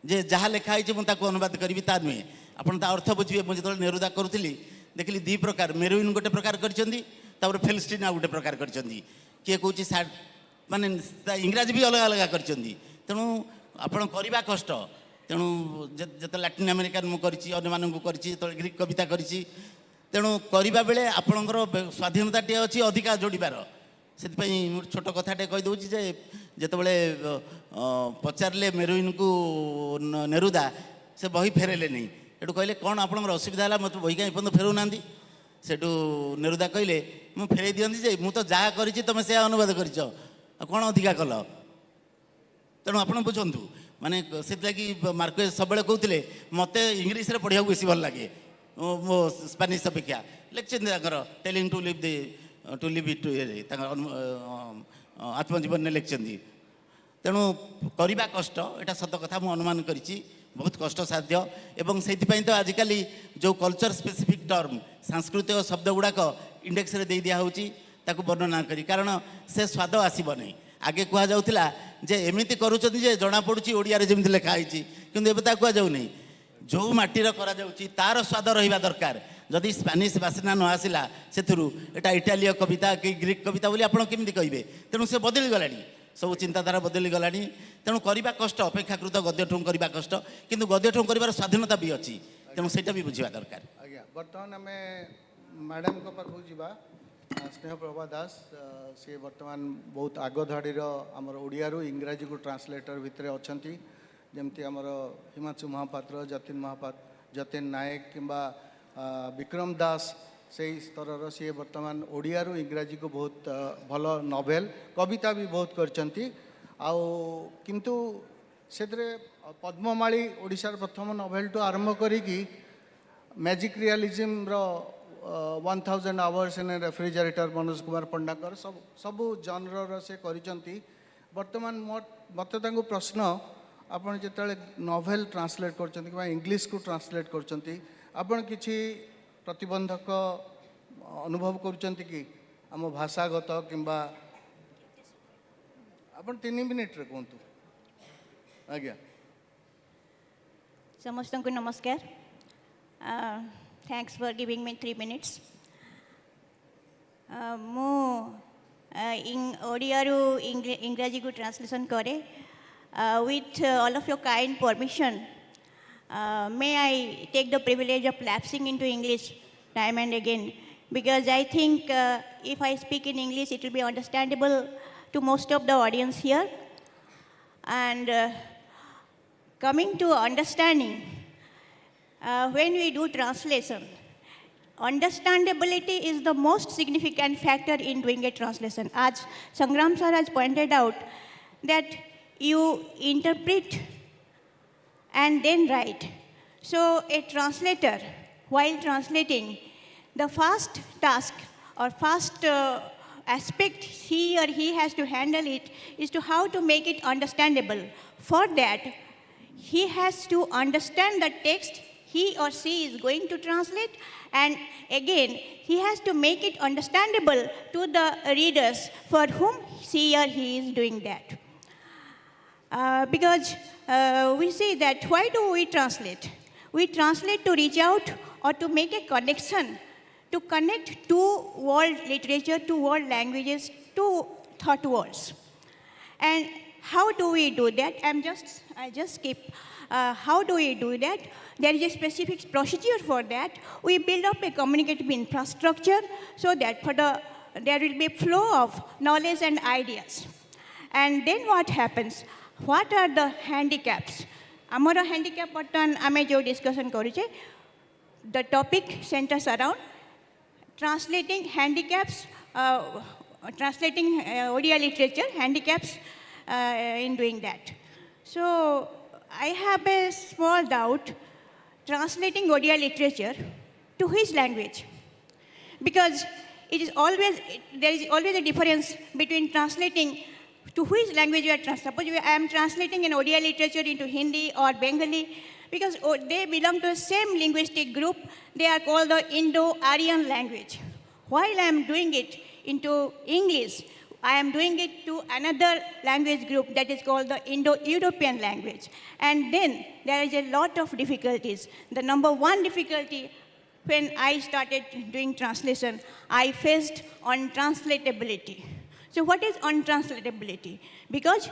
ଯେ ଯାହା ଲେଖା ହେଇଛି ମୁଁ ତାକୁ ଅନୁବାଦ କରିବି, ତା ନୁହେଁ। ଆପଣ ତା ଅର୍ଥ ବୁଝିବେ। ମୁଁ ଯେତେବେଳେ ନେରୁଦା କରୁଥିଲି ଦେଖିଲି ଦୁଇ ପ୍ରକାର, ମେରୁଇନ୍ ଗୋଟେ ପ୍ରକାର କରିଛନ୍ତି, ତାପରେ ଫେଲଷ୍ଟିନ୍ ଆଉ ଗୋଟେ ପ୍ରକାର କରିଛନ୍ତି। କିଏ କହୁଛି ମାନେ ଇଂରାଜୀ ବି ଅଲଗା ଅଲଗା କରିଛନ୍ତି। ତେଣୁ ଆପଣ କରିବା କଷ୍ଟ। ତେଣୁ ଯେତେ ଲାଟିନ୍ ଆମେରିକାନ୍ ମୁଁ କରିଛି, ଅନ୍ୟମାନଙ୍କୁ କରିଛି, ଯେତେବେଳେ ଗ୍ରୀକ୍ କବିତା କରିଛି, ତେଣୁ କରିବା ବେଳେ ଆପଣଙ୍କର ସ୍ୱାଧୀନତାଟିଏ ଅଛି ଅଧିକା ଯୋଡ଼ିବାର। ସେଥିପାଇଁ ମୁଁ ଛୋଟ କଥାଟେ କହିଦେଉଛି ଯେ ଯେତେବେଳେ ପଚାରିଲେ ମେରୁଇନ୍କୁ ନେରୁଦା, ସେ ବହି ଫେରାଇଲେନି। ସେଠୁ କହିଲେ କ'ଣ ଆପଣଙ୍କର ଅସୁବିଧା ହେଲା, ମୋତେ ବହି କାହିଁ ଏପର୍ଯ୍ୟନ୍ତ ଫେରାଉନାହାନ୍ତି? ସେଠୁ ନେରୁଦା କହିଲେ ମୁଁ ଫେରାଇ ଦିଅନ୍ତି ଯେ ମୁଁ ତ ଯାହା କରିଛି ତୁମେ ସେୟା ଅନୁବାଦ କରିଛ, ଆଉ କ'ଣ ଅଧିକା କଲ? ତେଣୁ ଆପଣ ବୁଝନ୍ତୁ, ମାନେ ସେଥିଲାଗି ମାର୍କୁଏଜ୍ ସବୁବେଳେ କହୁଥିଲେ ମୋତେ ଇଂଲିଶରେ ପଢ଼ିବାକୁ ବେଶୀ ଭଲ ଲାଗେ ମୋ ସ୍ପାନିଶ ଅପେକ୍ଷା। ଲେଖିଛନ୍ତି ତାଙ୍କର ଟେଲିଂ ଟୁ ଲିଭ୍ ଇଟ୍, ତାଙ୍କର ଆତ୍ମଜୀବନରେ ଲେଖିଛନ୍ତି। ତେଣୁ କରିବା କଷ୍ଟ, ଏଇଟା ସତ କଥା, ମୁଁ ଅନୁମାନ କରିଛି ବହୁତ କଷ୍ଟସାଧ୍ୟ। ଏବଂ ସେଇଥିପାଇଁ ତ ଆଜିକାଲି ଯେଉଁ କଲଚର ସ୍ପେସିଫିକ୍ ଟର୍ମ, ସାଂସ୍କୃତିକ ଶବ୍ଦ ଗୁଡ଼ାକ ଇଣ୍ଡେକ୍ସରେ ଦେଇ ଦିଆହେଉଛି ତାକୁ ବର୍ଣ୍ଣନା କରି, କାରଣ ସେ ସ୍ୱାଦ ଆସିବ ନାହିଁ। ଆଗେ କୁହାଯାଉଥିଲା ଯେ ଏମିତି କରୁଛନ୍ତି ଯେ ଜଣାପଡ଼ୁଛି ଓଡ଼ିଆରେ ଯେମିତି ଲେଖା ହେଇଛି, କିନ୍ତୁ ଏବେ ତାକୁ କୁହାଯାଉନି। ଯେଉଁ ମାଟିର କରାଯାଉଛି ତାର ସ୍ୱାଦ ରହିବା ଦରକାର। ଯଦି ସ୍ପାନିଶ ବାସ୍ନା ନ ଆସିଲା ସେଥିରୁ, ଏଇଟା ଇଟାଲୀୟ କବିତା କି ଗ୍ରୀକ୍ କବିତା ବୋଲି ଆପଣ କେମିତି କହିବେ? ତେଣୁ ସେ ବଦଳିଗଲାଣି, ସବୁ ଚିନ୍ତାଧାରା ବଦଳିଗଲାଣି। ତେଣୁ କରିବା କଷ୍ଟ, ଅପେକ୍ଷାକୃତ ଗଦ୍ୟଠୁ କରିବା କଷ୍ଟ, କିନ୍ତୁ ଗଦ୍ୟଠୁ କରିବାର ସ୍ୱାଧୀନତା ବି ଅଛି। ତେଣୁ ସେଇଟା ବି ବୁଝିବା ଦରକାର। ଆଜ୍ଞା, ବର୍ତ୍ତମାନ ଆମେ ମ୍ୟାଡ଼ାମଙ୍କ ପାଖକୁ ଯିବା। ସ୍ନେହପ୍ରଭା ଦାସ, ସିଏ ବର୍ତ୍ତମାନ ବହୁତ ଆଗ ଧାଡ଼ିର ଆମର ଓଡ଼ିଆରୁ ଇଂରାଜୀକୁ ଟ୍ରାନ୍ସଲେଟର ଭିତରେ ଅଛନ୍ତି। जमती आमर हिमांशु महापात्र जतिन नायक किंबा विक्रम दास से स्तर सी बर्तमान ओडिया रु इंग्राजी को बहुत भल नोवेल कविता भी बहुत करचंती आउ किंतु सेतरे पद्ममाली ओडिशार प्रथम नोवेल टू आरंभ करिकी मैजिक रियलिज्म रो 1000 hours in refrigerator Manoj Kumar पंडाकर सबू जनर से करिचंती वर्तमान मत प्रश्न आपण जिते नोवेल ट्रांसलेट करचंती कि इंग्लिश को ट्रांसलेट करचंती आपण किछि प्रतिबंधक अनुभव करुचंती कि आम भाषागत किंबा आपण 3 मिनिट रे कहंतु आज्ञा समस्त को नमस्कार thanks for giving me 3 minutes मु ओडिया रु इंग्राजी को ट्रांसलेशन करे with all of your kind permission may I take the privilege of lapsing into English time and again because I think if I speak in English it will be understandable to most of the audience here and coming to understanding when we do translation understandability is the most significant factor in doing a translation as Sangram sir has pointed out that you interpret and then write. So a translator, while translating, the first task or first aspect he or he has to handle it is to how to make it understandable. For that, he has to understand the text he or she is going to translate and again, he has to make it understandable to the readers for whom she or he is doing that. Because we see that why do we translate? We translate to reach out or to make a connection, to connect to world literature, to world languages, to thought worlds. And how do we do that? I just skip. How do we do that? There is a specific procedure for that. We build up a communicative infrastructure so that there will be a flow of knowledge and ideas. And then what happens? What are the handicaps? Amara handicap button ame jo discussion koruche. The topic centers around translating handicaps, translating Odia literature, handicaps in doing that. So I have a small doubt translating Odia literature to which language? Because there is always a difference between translating to which language you are translating. Suppose I am translating an Odia literature into Hindi or Bengali, because they belong to the same linguistic group. They are called the Indo-Aryan language. While I am doing it into English, I am doing it to another language group that is called the Indo-European language. And then there is a lot of difficulties. The number one difficulty when I started doing translation, I faced untranslatability. So what is untranslatability? Because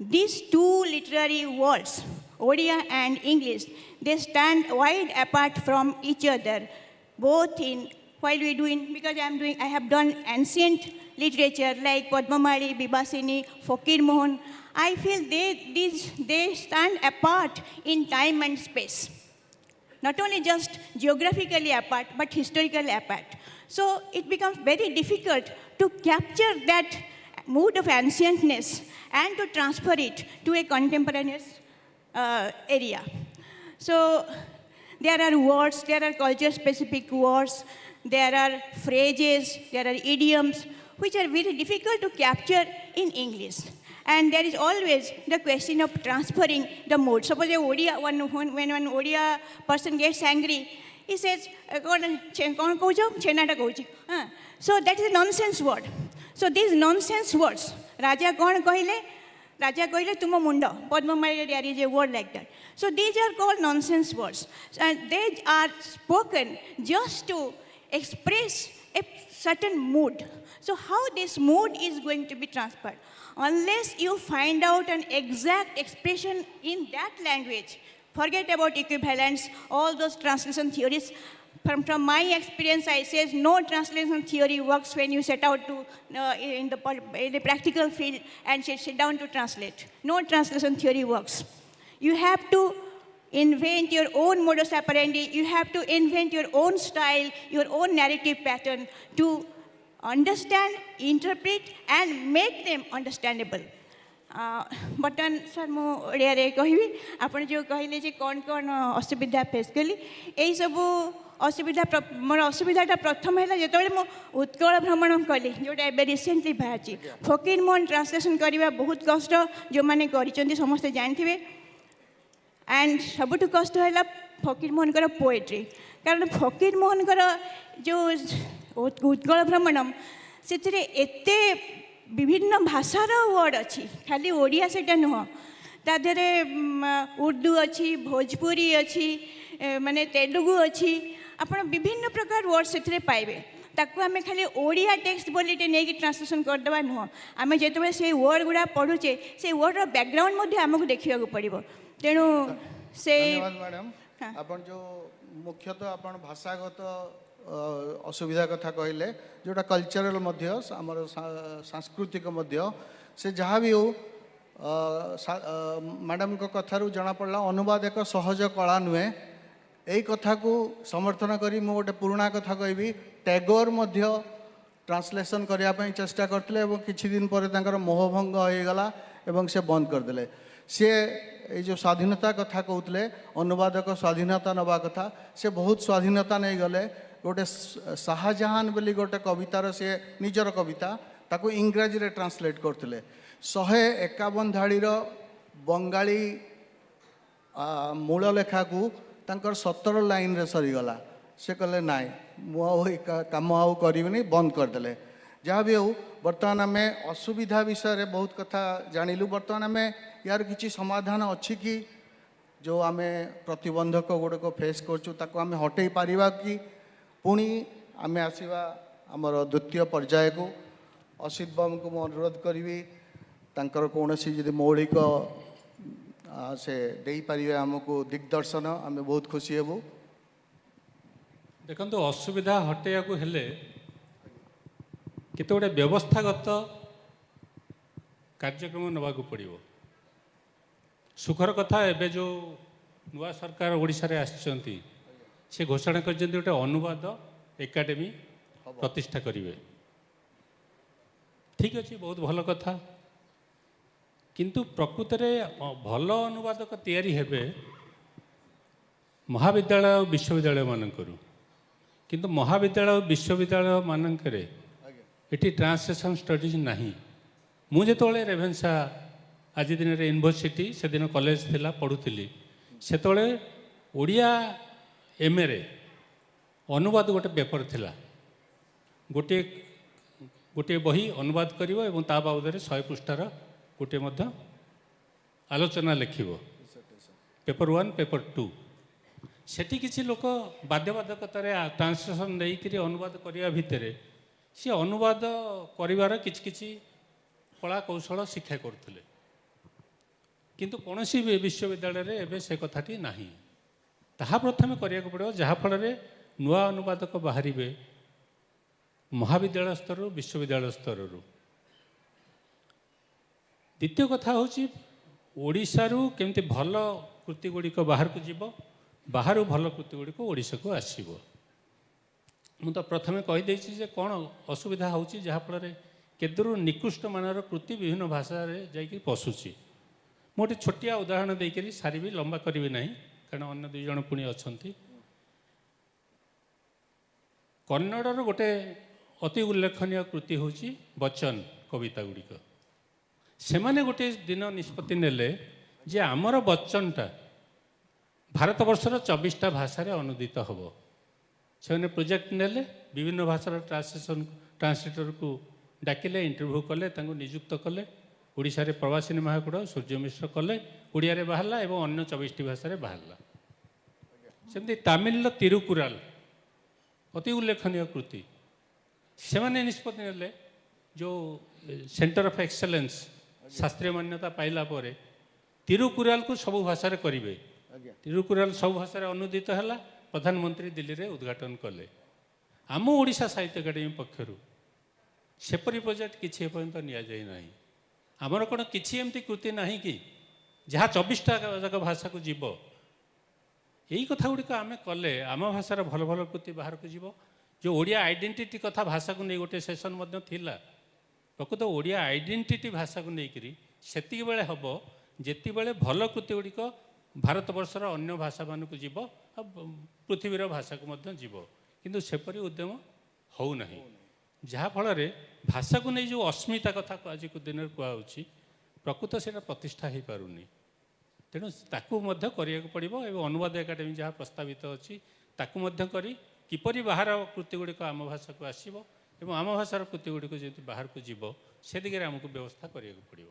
these two literary words, Odia and English, they stand wide apart from each other, both in, while we doing, because I have done ancient literature like Padmamali, Bibasini, Fakir Mohan. I feel they stand apart in time and space. Not only just geographically apart, but historically apart. So it becomes very difficult to capture that mood of ancientness and to transfer it to a contemporaneous area. So there are words, there are culture-specific words, there are phrases, there are idioms, which are very difficult to capture in English. And there is always the question of transferring the mood. Suppose when an Odia person gets angry, he says, so that is a nonsense word. So these nonsense words, Raja kon kahile, Raja kahile tumo munda, Padmamali, there is a word like that. So these are called nonsense words. And they are spoken just to express a certain mood. So how this mood is going to be transferred? Unless you find out an exact expression in that language, forget about equivalence, all those translation theories. From my experience, I say no translation theory works when you set out to in the practical field and sit down to translate. No translation theory works. You have to invent your own modus operandi. You have to invent your own style, your own narrative pattern to understand, interpret, and make them understandable. बर्तमान sir मु ओडिया कहबी आपण जो कहले जे कौन कौन असुविधा face कली यही सब असुविधा मोर असुविधाटा प्रथम है जो मो उत्कल भ्रमण कली जोटा ए रिसेंटली बाहर फकीर मोहन ट्रांसलेशन करवा बहुत कष्ट जो मैंने समस्ते जानते एंड सबुठ कष्ट है फकीर मोहन पोएट्री कारण फकीर मोहन जो उत्कल भ्रमणम से एते विभिन्न भाषार वर्ड अच्छी खाली ओडिया से नुह ता देहरे उर्दू अच्छी भोजपुरी अच्छी माने तेलुगु अच्छी आपण विभिन्न प्रकार वर्ड से पाइबे ताकू आम खाली ओडिया टेक्स्ट बोली नहीं ट्रांसलेशन करदेवा नुह आम जो से वर्ड गुड़ा पढ़ुचे से वर्ड बैकग्राउंड आमको देखा पड़ो तेणु से धन्यवाद मैडम आपण जो मुख्यतः आपण भाषागत असुविधा कथा कहले जोटा कल्चरल मध्य आमर सांस्कृतिक मध्य से जहाँ भी हो मैडम को कथारू जना पड़ला अनुवाद एक सहज कला नुहे यही कथा को समर्थन करी मु गोटे पुराणा कथा कहबी टैगोर मध्य ट्रांसलेशन करने चेष्टा करते किछि दिन पर तांकर मोहभंग हो गला एवं से बंद करदेले सी ये जो स्वाधीनता कथा कहते अनुवादक स्वाधीनता नवा कथा से बहुत स्वाधीनता नहीं गले गोटे शाहजहान बोली गोटे कवितार से निजर कविता ताको इंग्राजी रे ट्रांसलेट करते 151 धाड़ीर बंगाली मूल लेखा को तांकर 17 लाइन रे सरीगला से कहले नाई मुझे कम आउ करी बंद करदे जहाँ भी हो बर्तमान आम असुविधा विषय रे बहुत कथा जानिलु बर्तमान आम यार किसी समाधान अच्छी कि जो आम प्रतिबंधक गुड़क फेस करें हटई पारिबा कि पुणी आम आसवा आमर द्वितीय पर्याय को असित बाबू को अनुरोध करी तांकर कौन सी मौलिक से दे पारे आमको दिग्दर्शन आम बहुत खुशी हेबू देखो असुविधा हटेया हेले केते गोटे व्यवस्थागत कार्यक्रम नवाक पड़ो सुखर कथा एबे जो नुआ सरकार ओडिशा रे आछंती से घोषणा कर गोटे अनुवाद एकाडेमी प्रतिष्ठा करेंगे ठीक अच्छे बहुत भल कथा किंतु प्रकृत में भल अनुवादक तैयारी हेबे महाविद्यालय और विश्वविद्यालय मानकरू किंतु महाविद्यालय और विश्वविद्यालय मानकरे एटी ट्रांसलेशन स्टडीज नहीं मुझे तो रेभेन्सा आज दिन यूनिवर्सिटी से दिन कॉलेज थिला पढ़ुली से ओडिया एम ए अनुवाद गोटे पेपर थिला गोटे गोटे बही अनुवाद करिवो एवं ता बाबद 100 पृष्ठार गोटे मध्य आलोचना लिखिवो पेपर 1 पेपर 2 सेठी किसी लोक बाध्यबाधकतार ट्रांसलेशन नहीं अनुवाद करने भितर सी अनुवाद करिवार किछि कला कौशल शिक्षा करथिले किंतु कौन सी विश्वविद्यालय एवं से कथाटी नहीं ताहा प्रथम करिया पड़ो जहाँफल नुआ अनुवादक बाहर महाविद्यालय स्तर विश्वविद्यालय स्तर द्वितीय कथा हूँ ओडिशारू केमती भल कृति गुड़िक बाहर को जीव बाहर भल कृति गुड़िक ओडिशा को आसब मु तो प्रथमे कहीदे कौन असुविधा होची जहाँफल केदरू निकृष्ट मानर कृति विभिन्न भाषा जाकि पशुची मु गोटे छोटिया उदाहरण देकर सारी लंबा करी ना कारण अन्य 2 जन पुणी अच्छा कन्नड़र गोटे अति उल्लेखनीय कृति हूँ बच्चन कविता गुड़िक से माने गोटे दिन निष्पत्ति नेले जे आमर बच्चनटा भारत वर्षर 24टा भाषा अनुदित हम से प्रोजेक्ट नेले विभिन्न भाषार ट्रांसलेटर को डाकिले इंटरव्यू कले नियुक्त कले ओडिशा रे प्रवासिनी महाकूड़ सूर्य मिश्र कले ओडिया रे बाहरला एवं अन्य 24टी भाषा रे बाहरला सेमती तामिल तिरुकुराल अति उल्लेखनीय कृति से माने निष्पत्ति नेले जो सेंटर ऑफ एक्सेलेंस शास्त्रीय मान्यता पाइला परे तिरुकुराल को सब भाषा रे करिवे तिरुकुराल सब भाषा रे अनुदित हैला प्रधानमंत्री दिल्ली रे उद्घाटन कले आम ओडिशा साहित्य एकाडेमी पक्षरु सेपरी प्रोजेक्ट किसी पर्यंत निया जाय नाही आमर कौन किसी एमती कृति ना कि ଯାହା 24ଟା ଯାକ ଭାଷାକୁ ଯିବ। ଏଇ କଥା ଗୁଡ଼ିକ ଆମେ କଲେ ଆମ ଭାଷାର ଭଲ ଭଲ କୃତି ବାହାରକୁ ଯିବ। ଯେଉଁ ଓଡ଼ିଆ ଆଇଡେଣ୍ଟିଟି କଥା ଭାଷାକୁ ନେଇ ଗୋଟେ ସେସନ୍ ମଧ୍ୟ ଥିଲା। ପ୍ରକୃତ ଓଡ଼ିଆ ଆଇଡେଣ୍ଟିଟି ଭାଷାକୁ ନେଇକରି ସେତିକି ବେଳେ ହେବ ଯେତିକିବେଳେ ଭଲ କୃତି ଗୁଡ଼ିକ ଭାରତବର୍ଷର ଅନ୍ୟ ଭାଷାମାନଙ୍କୁ ଯିବ ଆଉ ପୃଥିବୀର ଭାଷାକୁ ମଧ୍ୟ ଯିବ। କିନ୍ତୁ ସେପରି ଉଦ୍ୟମ ହେଉନାହିଁ, ଯାହାଫଳରେ ଭାଷାକୁ ନେଇ ଯେଉଁ ଅସ୍ମିତା କଥା ଆଜିକୁ ଦିନରେ କୁହାହେଉଛି ପ୍ରକୃତ ସେଇଟା ପ୍ରତିଷ୍ଠା ହୋଇପାରୁନି। ତେଣୁ ତାକୁ ମଧ୍ୟ କରିବାକୁ ପଡ଼ିବ ଏବଂ ଅନୁବାଦ ଏକାଡେମୀ ଯାହା ପ୍ରସ୍ତାବିତ ଅଛି ତାକୁ ମଧ୍ୟ କରି କିପରି ବାହାର କୃତି ଗୁଡ଼ିକ ଆମ ଭାଷାକୁ ଆସିବ ଏବଂ ଆମ ଭାଷାର କୃତି ଗୁଡ଼ିକ ଯେମିତି ବାହାରକୁ ଯିବ ସେ ଦିଗରେ ଆମକୁ ବ୍ୟବସ୍ଥା କରିବାକୁ ପଡ଼ିବ।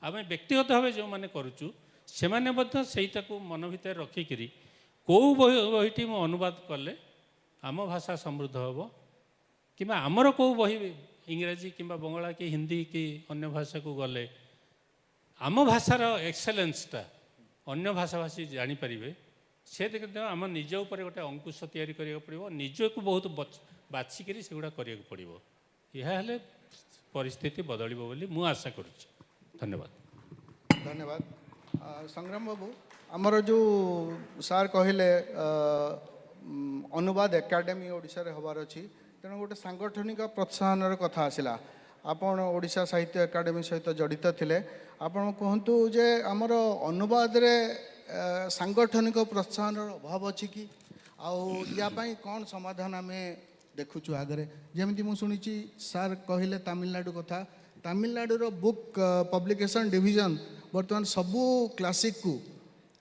ଆମେ ବ୍ୟକ୍ତିଗତ ଭାବେ ଯେଉଁମାନେ କରୁଛୁ ସେମାନେ ମଧ୍ୟ ସେଇଟାକୁ ମନ ଭିତରେ ରଖିକିରି କେଉଁ ବହିଟି ମୁଁ ଅନୁବାଦ କଲେ ଆମ ଭାଷା ସମୃଦ୍ଧ ହେବ କିମ୍ବା ଆମର କେଉଁ ବହି ଇଂରାଜୀ କିମ୍ବା ବଙ୍ଗଳା କି ହିନ୍ଦୀ କି ଅନ୍ୟ ଭାଷାକୁ ଗଲେ ଆମ ଭାଷାର ଏକ୍ସେଲେନ୍ସଟା ଅନ୍ୟ ଭାଷାଭାଷୀ ଜାଣିପାରିବେ। ସେ ଦିଗରେ ଆମ ନିଜ ଉପରେ ଗୋଟେ ଅଙ୍କୁଶ ତିଆରି କରିବାକୁ ପଡ଼ିବ, ନିଜକୁ ବହୁତ ବାଛିକିରି ସେଗୁଡ଼ା କରିବାକୁ ପଡ଼ିବ। ଏହା ହେଲେ ପରିସ୍ଥିତି ବଦଳିବ ବୋଲି ମୁଁ ଆଶା କରୁଛି। ଧନ୍ୟବାଦ। ଧନ୍ୟବାଦ। ସଂଗ୍ରାମ ବାବୁ, ଆମର ଯେଉଁ ସାର୍ କହିଲେ ଅନୁବାଦ ଏକାଡେମୀ ଓଡ଼ିଶାରେ ହେବାର ଅଛି, ତେଣୁ ଗୋଟେ ସାଂଗଠନିକ ପ୍ରୋତ୍ସାହନର କଥା ଆସିଲା। ଆପଣ ଓଡ଼ିଶା ସାହିତ୍ୟ ଏକାଡେମୀ ସହିତ ଜଡ଼ିତ ଥିଲେ, ଆପଣ କୁହନ୍ତୁ ଯେ ଆମର ଅନୁବାଦରେ ସାଂଗଠନିକ ପ୍ରୋତ୍ସାହନର ଅଭାବ ଅଛି କି, ଆଉ ୟା ପାଇଁ କ'ଣ ସମାଧାନ ଆମେ ଦେଖୁଛୁ ଆଗରେ? ଯେମିତି ମୁଁ ଶୁଣିଛି ସାର୍ କହିଲେ ତାମିଲନାଡୁ କଥା, ତାମିଲନାଡୁର ବୁକ୍ ପବ୍ଲିକେସନ୍ ଡିଭିଜନ୍ ବର୍ତ୍ତମାନ ସବୁ କ୍ଲାସିକ୍କୁ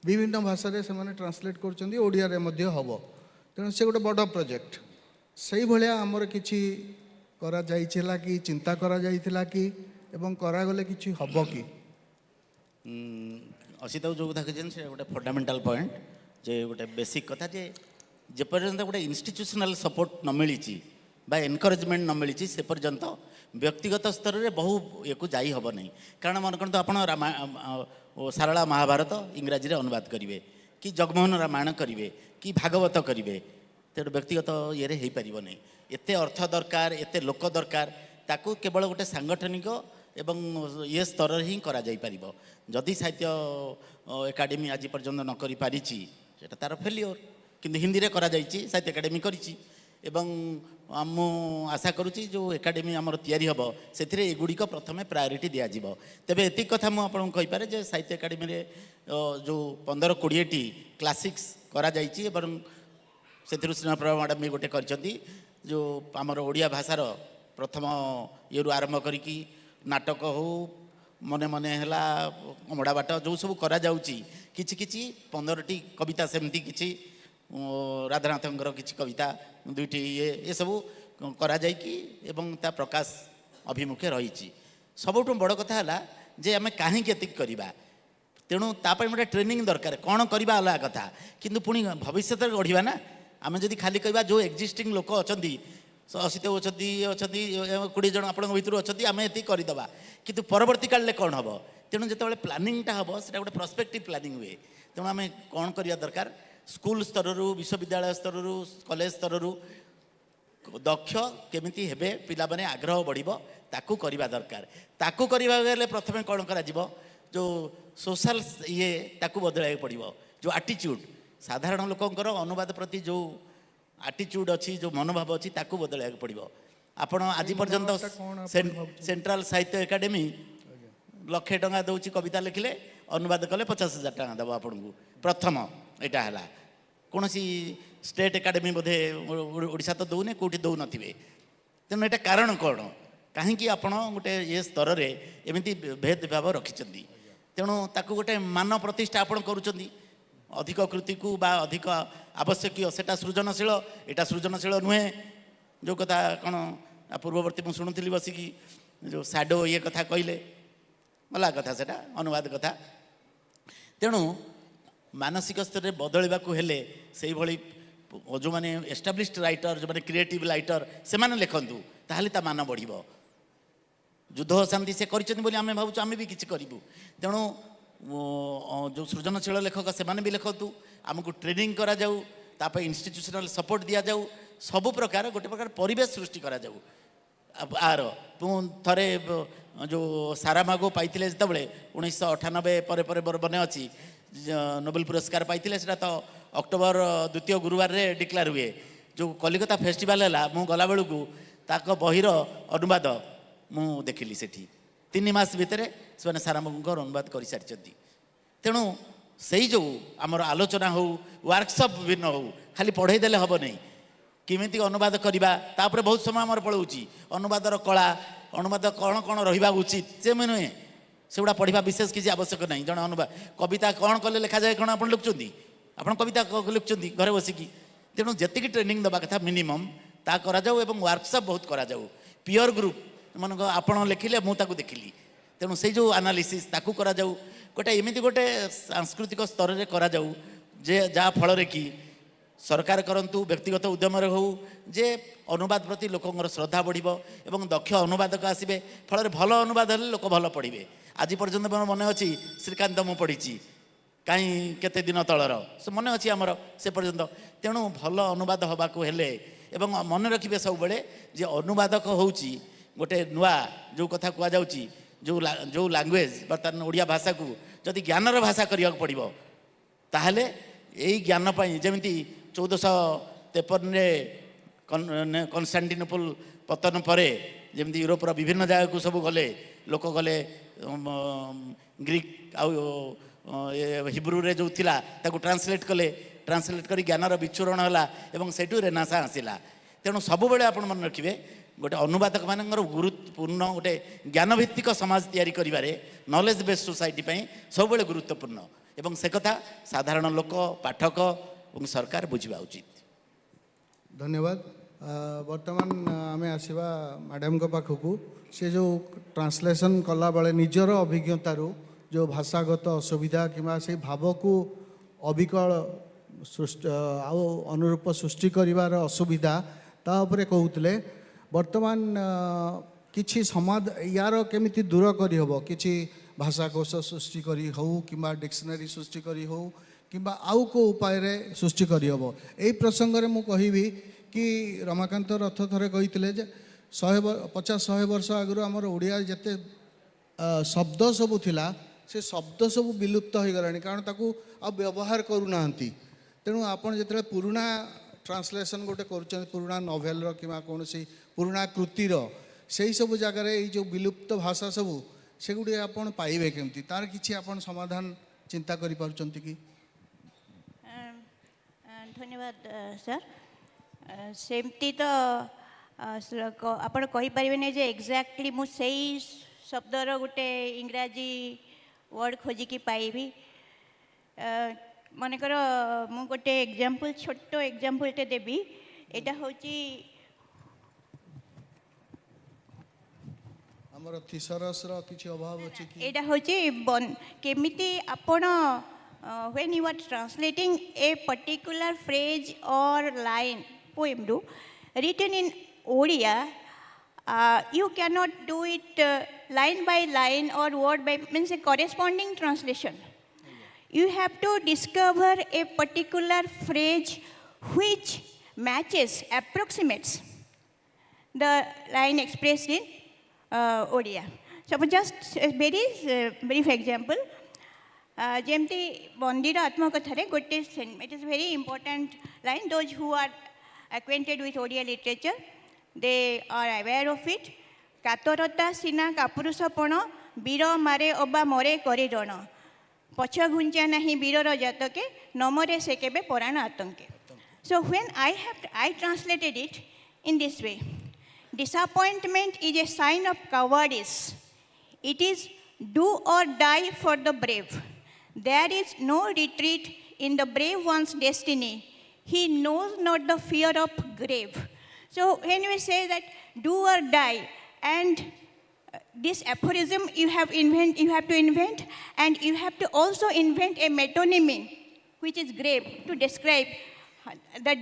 ବିଭିନ୍ନ ଭାଷାରେ ସେମାନେ ଟ୍ରାନ୍ସଲେଟ୍ କରୁଛନ୍ତି, ଓଡ଼ିଆରେ ମଧ୍ୟ ହେବ। ତେଣୁ ସେ ଗୋଟେ ବଡ଼ ପ୍ରୋଜେକ୍ଟ। ସେଇଭଳିଆ ଆମର କିଛି କରାଯାଇଥିଲା କି, ଚିନ୍ତା କରାଯାଇଥିଲା କି, ଏବଂ କରାଗଲେ କିଛି ହେବ କି? ଅସିତ ଯେଉଁ କଥା କହିଛନ୍ତି ସେ ଗୋଟେ ଫଣ୍ଡାମେଣ୍ଟାଲ ପଏଣ୍ଟ, ଯେ ଗୋଟେ ବେସିକ୍ କଥା ଯେ ଯେପର୍ଯ୍ୟନ୍ତ ଗୋଟେ ଇନଷ୍ଟିଚ୍ୟୁସନାଲ ସପୋର୍ଟ ନ ମିଳିଛି ବା ଏନକରେଜମେଣ୍ଟ ନ ମିଳିଛି ସେ ପର୍ଯ୍ୟନ୍ତ ବ୍ୟକ୍ତିଗତ ସ୍ତରରେ ବହୁ ୟାକୁ ଯାଇ ହେବ ନାହିଁ। କାରଣ ମନେ କରନ୍ତୁ ଆପଣ ସାରଳା ମହାଭାରତ ଇଂରାଜୀରେ ଅନୁବାଦ କରିବେ କି ଜଗମୋହନ ରାମାୟଣ କରିବେ କି ଭାଗବତ କରିବେ, ତେଣୁ ବ୍ୟକ୍ତିଗତ ଇଏରେ ହେଇପାରିବ ନାହିଁ। ଏତେ ଅର୍ଥ ଦରକାର, ଏତେ ଲୋକ ଦରକାର, ତାକୁ କେବଳ ଗୋଟେ ସାଂଗଠନିକ ଏବଂ ଇଏ ସ୍ତରରେ ହିଁ କରାଯାଇପାରିବ। ଯଦି ସାହିତ୍ୟ ଏକାଡେମୀ ଆଜି ପର୍ଯ୍ୟନ୍ତ ନ କରିପାରିଛି ସେଇଟା ତା'ର ଫେଲିଓର, କିନ୍ତୁ ହିନ୍ଦୀରେ କରାଯାଇଛି, ସାହିତ୍ୟ ଏକାଡେମୀ କରିଛି ଏବଂ ମୁଁ ଆଶା କରୁଛି ଯେଉଁ ଏକାଡେମୀ ଆମର ତିଆରି ହେବ ସେଥିରେ ଏଗୁଡ଼ିକ ପ୍ରଥମେ ପ୍ରାୟୋରିଟି ଦିଆଯିବ। ତେବେ ଏତିକି କଥା ମୁଁ ଆପଣଙ୍କୁ କହିପାରେ ଯେ ସାହିତ୍ୟ ଏକାଡେମୀରେ ଯେଉଁ 15-20ଟି କ୍ଲାସିକ୍ସ କରାଯାଇଛି ଏବଂ ସେଥିରୁ ସ୍ନେହପ୍ରଭା ମ୍ୟାଡ଼ାମ୍ ବି ଗୋଟେ କରିଛନ୍ତି, ଯେଉଁ ଆମର ଓଡ଼ିଆ ଭାଷାର ପ୍ରଥମ ଇଏରୁ ଆରମ୍ଭ କରିକି ନାଟକ ହେଉ, ମନେ ମନେ ହେଲା, ଅମଡ଼ା ବାଟ, ଯେଉଁ ସବୁ କରାଯାଉଛି କିଛି କିଛି 15ଟି କବିତା, ସେମିତି କିଛି ରାଧାନାଥଙ୍କର କିଛି କବିତା 2ଟି ଏସବୁ କରାଯାଇକି ଏବଂ ତା ପ୍ରକାଶ ଅଭିମୁଖେ ରହିଛି। ସବୁଠୁ ବଡ଼ କଥା ହେଲା ଯେ ଆମେ କାହିଁକି ଏତିକି କରିବା, ତେଣୁ ତା ପାଇଁ ଗୋଟେ ଟ୍ରେନିଂ ଦରକାର। କ'ଣ କରିବା ଅଲଗା କଥା, କିନ୍ତୁ ପୁଣି ଭବିଷ୍ୟତରେ ଗଢ଼ିବା ନା। ଆମେ ଯଦି ଖାଲି କହିବା ଯେଉଁ ଏକ୍ଜିଷ୍ଟିଂ ଲୋକ ଅଛନ୍ତି, ଅସିତ ଅଛନ୍ତି, 20 ଜଣ ଆପଣଙ୍କ ଭିତରୁ ଅଛନ୍ତି, ଆମେ ଏତିକି କରିଦେବା, କିନ୍ତୁ ପରବର୍ତ୍ତୀ କାଳରେ କ'ଣ ହେବ? ତେଣୁ ଯେତେବେଳେ ପ୍ଲାନିଂଟା ହେବ ସେଟା ଗୋଟେ ପ୍ରସ୍ପେକ୍ଟିଭ୍ ପ୍ଲାନିଂ ହୁଏ। ତେଣୁ ଆମେ କ'ଣ କରିବା ଦରକାର, ସ୍କୁଲ ସ୍ତରରୁ, ବିଶ୍ୱବିଦ୍ୟାଳୟ ସ୍ତରରୁ, କଲେଜ ସ୍ତରରୁ ଦକ୍ଷ କେମିତି ହେବେ, ପିଲାମାନେ ଆଗ୍ରହ ବଢ଼ିବ, ତାକୁ କରିବା ଦରକାର। ତାକୁ କରିବାକୁ ହେଲେ ପ୍ରଥମେ କ'ଣ କରାଯିବ, ଯେଉଁ ସୋଶାଲ ଇଏ ତାକୁ ବଦଳାଇବାକୁ ପଡ଼ିବ। ଯେଉଁ ଆଟିଚ୍ୟୁଡ଼, ସାଧାରଣ ଲୋକଙ୍କର ଅନୁବାଦ ପ୍ରତି ଯେଉଁ ଆଟିଚ୍ୟୁଡ଼ ଅଛି, ଯେଉଁ ମନୋଭାବ ଅଛି, ତାକୁ ବଦଳାଇବାକୁ ପଡ଼ିବ। ଆପଣ ଆଜି ପର୍ଯ୍ୟନ୍ତ ସେଣ୍ଟ୍ରାଲ ସାହିତ୍ୟ ଏକାଡେମୀ 1,00,000 ଟଙ୍କା ଦେଉଛି, କବିତା ଲେଖିଲେ ଅନୁବାଦ କଲେ 50,000 ଟଙ୍କା ଦେବ ଆପଣଙ୍କୁ। ପ୍ରଥମ ଏଇଟା ହେଲା। କୌଣସି ଷ୍ଟେଟ୍ ଏକାଡେମୀ ବୋଧେ ଓଡ଼ିଶା ତ ଦେଉନି, କେଉଁଠି ଦେଉନଥିବେ। ତେଣୁ ଏଇଟା କାରଣ କ'ଣ, କାହିଁକି ଆପଣ ଗୋଟେ ଏ ସ୍ତରରେ ଏମିତି ଭେଦଭାବ ରଖିଛନ୍ତି? ତେଣୁ ତାକୁ ଗୋଟେ ମାନ ପ୍ରତିଷ୍ଠା ଆପଣ କରୁଛନ୍ତି। ଅଧିକ କୃତିକୁ ବା ଅଧିକ ଆବଶ୍ୟକୀୟ ସେଟା ସୃଜନଶୀଳ, ଏଇଟା ସୃଜନଶୀଳ ନୁହେଁ। ଯେଉଁ କଥା କ'ଣ ପୂର୍ବବର୍ତ୍ତୀ ମୁଁ ଶୁଣୁଥିଲି ବସିକି, ଯେଉଁ ସ୍ୟାଡୋ ଇଏ କଥା କହିଲେ, ଭଲ କଥା, ସେଟା ଅନୁବାଦ କଥା। ତେଣୁ ମାନସିକ ସ୍ତରରେ ବଦଳିବାକୁ ହେଲେ ସେଇଭଳି ଯେଉଁମାନେ ଏଷ୍ଟାବ୍ଲିଶ୍ଡ ରାଇଟର, ଯେଉଁମାନେ କ୍ରିଏଟିଭ୍ ରାଇଟର, ସେମାନେ ଲେଖନ୍ତୁ, ତାହେଲେ ତା ମାନ ବଢ଼ିବ। ଯୁଦ୍ଧ ଶାନ୍ତି ସେ କରିଛନ୍ତି ବୋଲି ଆମେ ଭାବୁଛୁ ଆମେ ବି କିଛି କରିବୁ। ତେଣୁ ଯେଉଁ ସୃଜନଶୀଳ ଲେଖକ ସେମାନେ ବି ଲେଖନ୍ତୁ, ଆମକୁ ଟ୍ରେନିଂ କରାଯାଉ, ତା ପାଇଁ ଇନଷ୍ଟିଚ୍ୟୁସନାଲ ସପୋର୍ଟ ଦିଆଯାଉ, ସବୁ ପ୍ରକାର ଗୋଟେ ପ୍ରକାର ପରିବେଶ ସୃଷ୍ଟି କରାଯାଉ। ଆର ଥରେ जो सारामागो पाइते जितेबाला 1998 पर बने अच्छी नोबेल पुरस्कार पाइते तो अक्टोबर द्वितीय गुरुवार रे डिक्लेयर हुए जो कलिकता फेस्टिवल है मु गला बेलू ताक बहिर अनुवाद मु देखिली सेठी 3 मास भितर से सारामागो अनुवाद कर सारी तेणु से जो आमर आलोचना हो वर्कशॉप विभिन्न हो खाली पढ़े देले हम नहीं किमिति अनुवाद करवा तापर बहुत समय आमर पड़ोची अनुवादर कला अनुवाद कौन कौन रहा उचित से नुहे से गुड़ा पढ़ा विशेष किसी आवश्यक नहीं जन अनुवाद कविता कौन कले लिखा जाए कौन आप लिखुं आप कविता लिखुं घरे बसिकी तेणु जी ट्रेनिंग दवा कथा मिनिमम ता करा जाऊ एवं वर्कशॉप बहुत करा जाऊ पियर ग्रुप मन आप लिखिले मुझे देखिली तेणु से जो एनालिसिस ताकू करा जाऊ गोटे एमती गोटे सांस्कृतिक स्तर में करा जाऊ जे जहाँ फल कि सरकार करंतु व्यक्तिगत उद्यम हो जे अनुवाद प्रति लोकंर श्रद्धा बढ़ एवं दक्ष अनुवादक आसबे फल भल अनुवाद हेल्ले लोक भल पढ़े आज पर्यंत मन अच्छी श्रीकांत मु पढ़ी कहीं केते दिन तलर से मन अच्छी आमर से पर्यंत तेणु भल अनुवाद हवाको हेले एवं मन रखिए सब बेले जे अनुवादक होउची गोटे नुआ जो कथा कह जाउची जो लैंग्वेज बर्तमान ओडिया भाषा को जदि ज्ञानर भाषा करने पड़ो ताहले यही ज्ञान पाई जमी 1453 कन्स्टांटिनोपल पतन पर जमी यूरोपर विभिन्न जगह को सब गले लोक गले ग्रीक हिब्रू रे जो थिला ताको ट्रांसलेट करी ज्ञानर विचूरण है एवं सेठू रेनासा आसला तेणु सब बेले आपण मन रखिए गोटे अनुवादक मान गुरुत्वपूर्ण गोटे ज्ञानभित्तिक समाज तैयारी करिबारे नॉलेज बेस्ड सोसाइटी सब बेले गुरुत्वपूर्ण एवं से कथा साधारण लोक पाठक और सरकार बुझा उचित। धन्यवाद। वर्तमान आम आसवा मैडम को पाखक से जो ट्रांसलेशन कला बेले निजर अभिज्ञतारू जो भाषागत असुविधा कि से भाव को अविकल सृष्टि अनुरूप सृष्टि कर असुविधा तापर कहते वर्तमान किछि समाध यार केमिति दूर करी हबो किछि भाषाकोश सृष्टि करी हो किंबा डिक्शनरी सृष्टि करी हो किंबा आउ को उपाय रे सृष्टि करी हबो एई प्रसंग रे मु कहिबी कि रमाकांत रथ थरे कहितले जे 50-100 वर्ष आगु आमर ओडिया जते शब्द सब थिला से शब्द सब विलुप्त हो गलानी कारण ताकू आ व्यवहार करूना तेणु आपण जेतले पुराना ट्रांसलेशन गोटे कर पुराना नोवेल रो किंबा कोनोसी पुराना कृतिर से सब जगार जो विलुप्त भाषा सब से गुड़े आपड़ पाइबे केमती तार किछि आपन समाधान चिंता करि पारुचंती कि? धन्यवाद सर सेमती तो आपण कहि परिबेने जे एक्जाक्टली मु सेही शब्दर गोटे इंग्राजी वर्ड खोजिकी पाइबी मनकर मु गोटे एग्जांपल छोटो एग्जांपल टे देबी एटा होची हमर थिसरस रो किछि अभाव अछि कि एटा होची केमिति आपण when you are translating a particular phrase or line poem do written in Odia you cannot do it line by line or word by means a corresponding translation. You have to discover a particular phrase which matches, approximates the line expressed in Odia. So just a very brief example. Jemti Bondira Atmakathare gote it is very important line. Those who are acquainted with Odia literature, they are aware of it. Katorata sina kapurusapana biro mare oba more koridona. Pacha ghuncha nahi biro ro jatake nomore sekebe porana atanke. So when I translated it in this way. Disappointment is a sign of cowardice. It is do or die for the brave. There is no retreat in the brave one's destiny. He knows not the fear of grave. So when we say that do or die, and this aphorism you have to invent, and you have to also invent a metonymy, which is grave, to describe the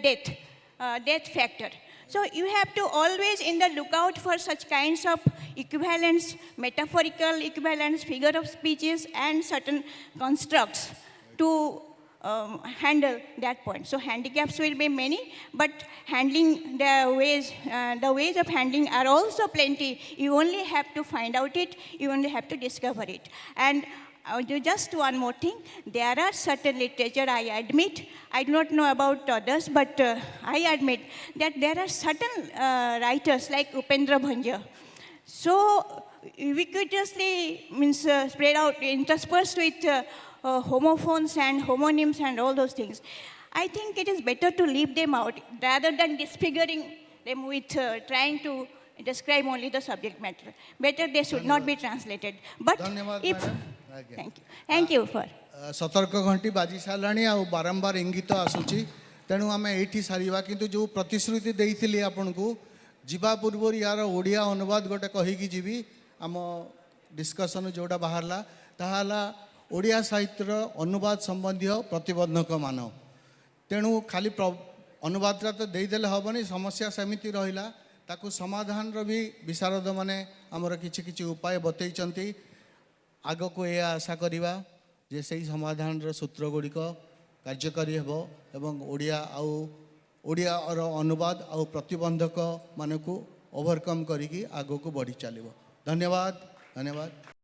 death factor. So you have to always in the lookout for such kinds of equivalents, metaphorical equivalents, figure of speeches, and certain constructs to handle that point. So handicaps will be many, but handling the ways of handling are also plenty. You only have to find out it, you only have to discover it. And just one more thing, there are certain literature, I admit, I do not know about others, but I admit that there are certain writers like Upendra Bhanja. So ubiquitously means spread out, interspersed with homophones and homonyms and all those things. I think it is better to leave them out rather than disfiguring them with trying to describe only the subject matter. Better they should not be translated. But धन्यवाद if madam आज्ञा thank you for. सतर्क घंटी बाजी साराणी आ बारंबार इंगित आसूची तेणु आम ये सारा किंतु जो प्रतिश्रुति देइथिली आपन को जीवा पूर्व यार ओडिया अनुवाद गोटे कहीकि जीवी आम डिस्कसन जोड़ा बाहरला ताहाला ओडिया साहित्यर अनुवाद संबंधी प्रतिबंधक मान तेणु खाली अनुवादटा तो देदेले हेनी समस्या सेमिति रहिला ताकू समाधान भी विशारद माने आमर किछि किछि उपाय बतैचंती आग को यह आशा करिबा जे सही समाधान सूत्र गुड़िक कार्यकारी हेबो एवं ओडिया और अनुवाद आउ प्रतिबंधक मानकू ओवरकम करिकी आग को बढ़ी चलिबो। धन्यवाद धन्यवाद।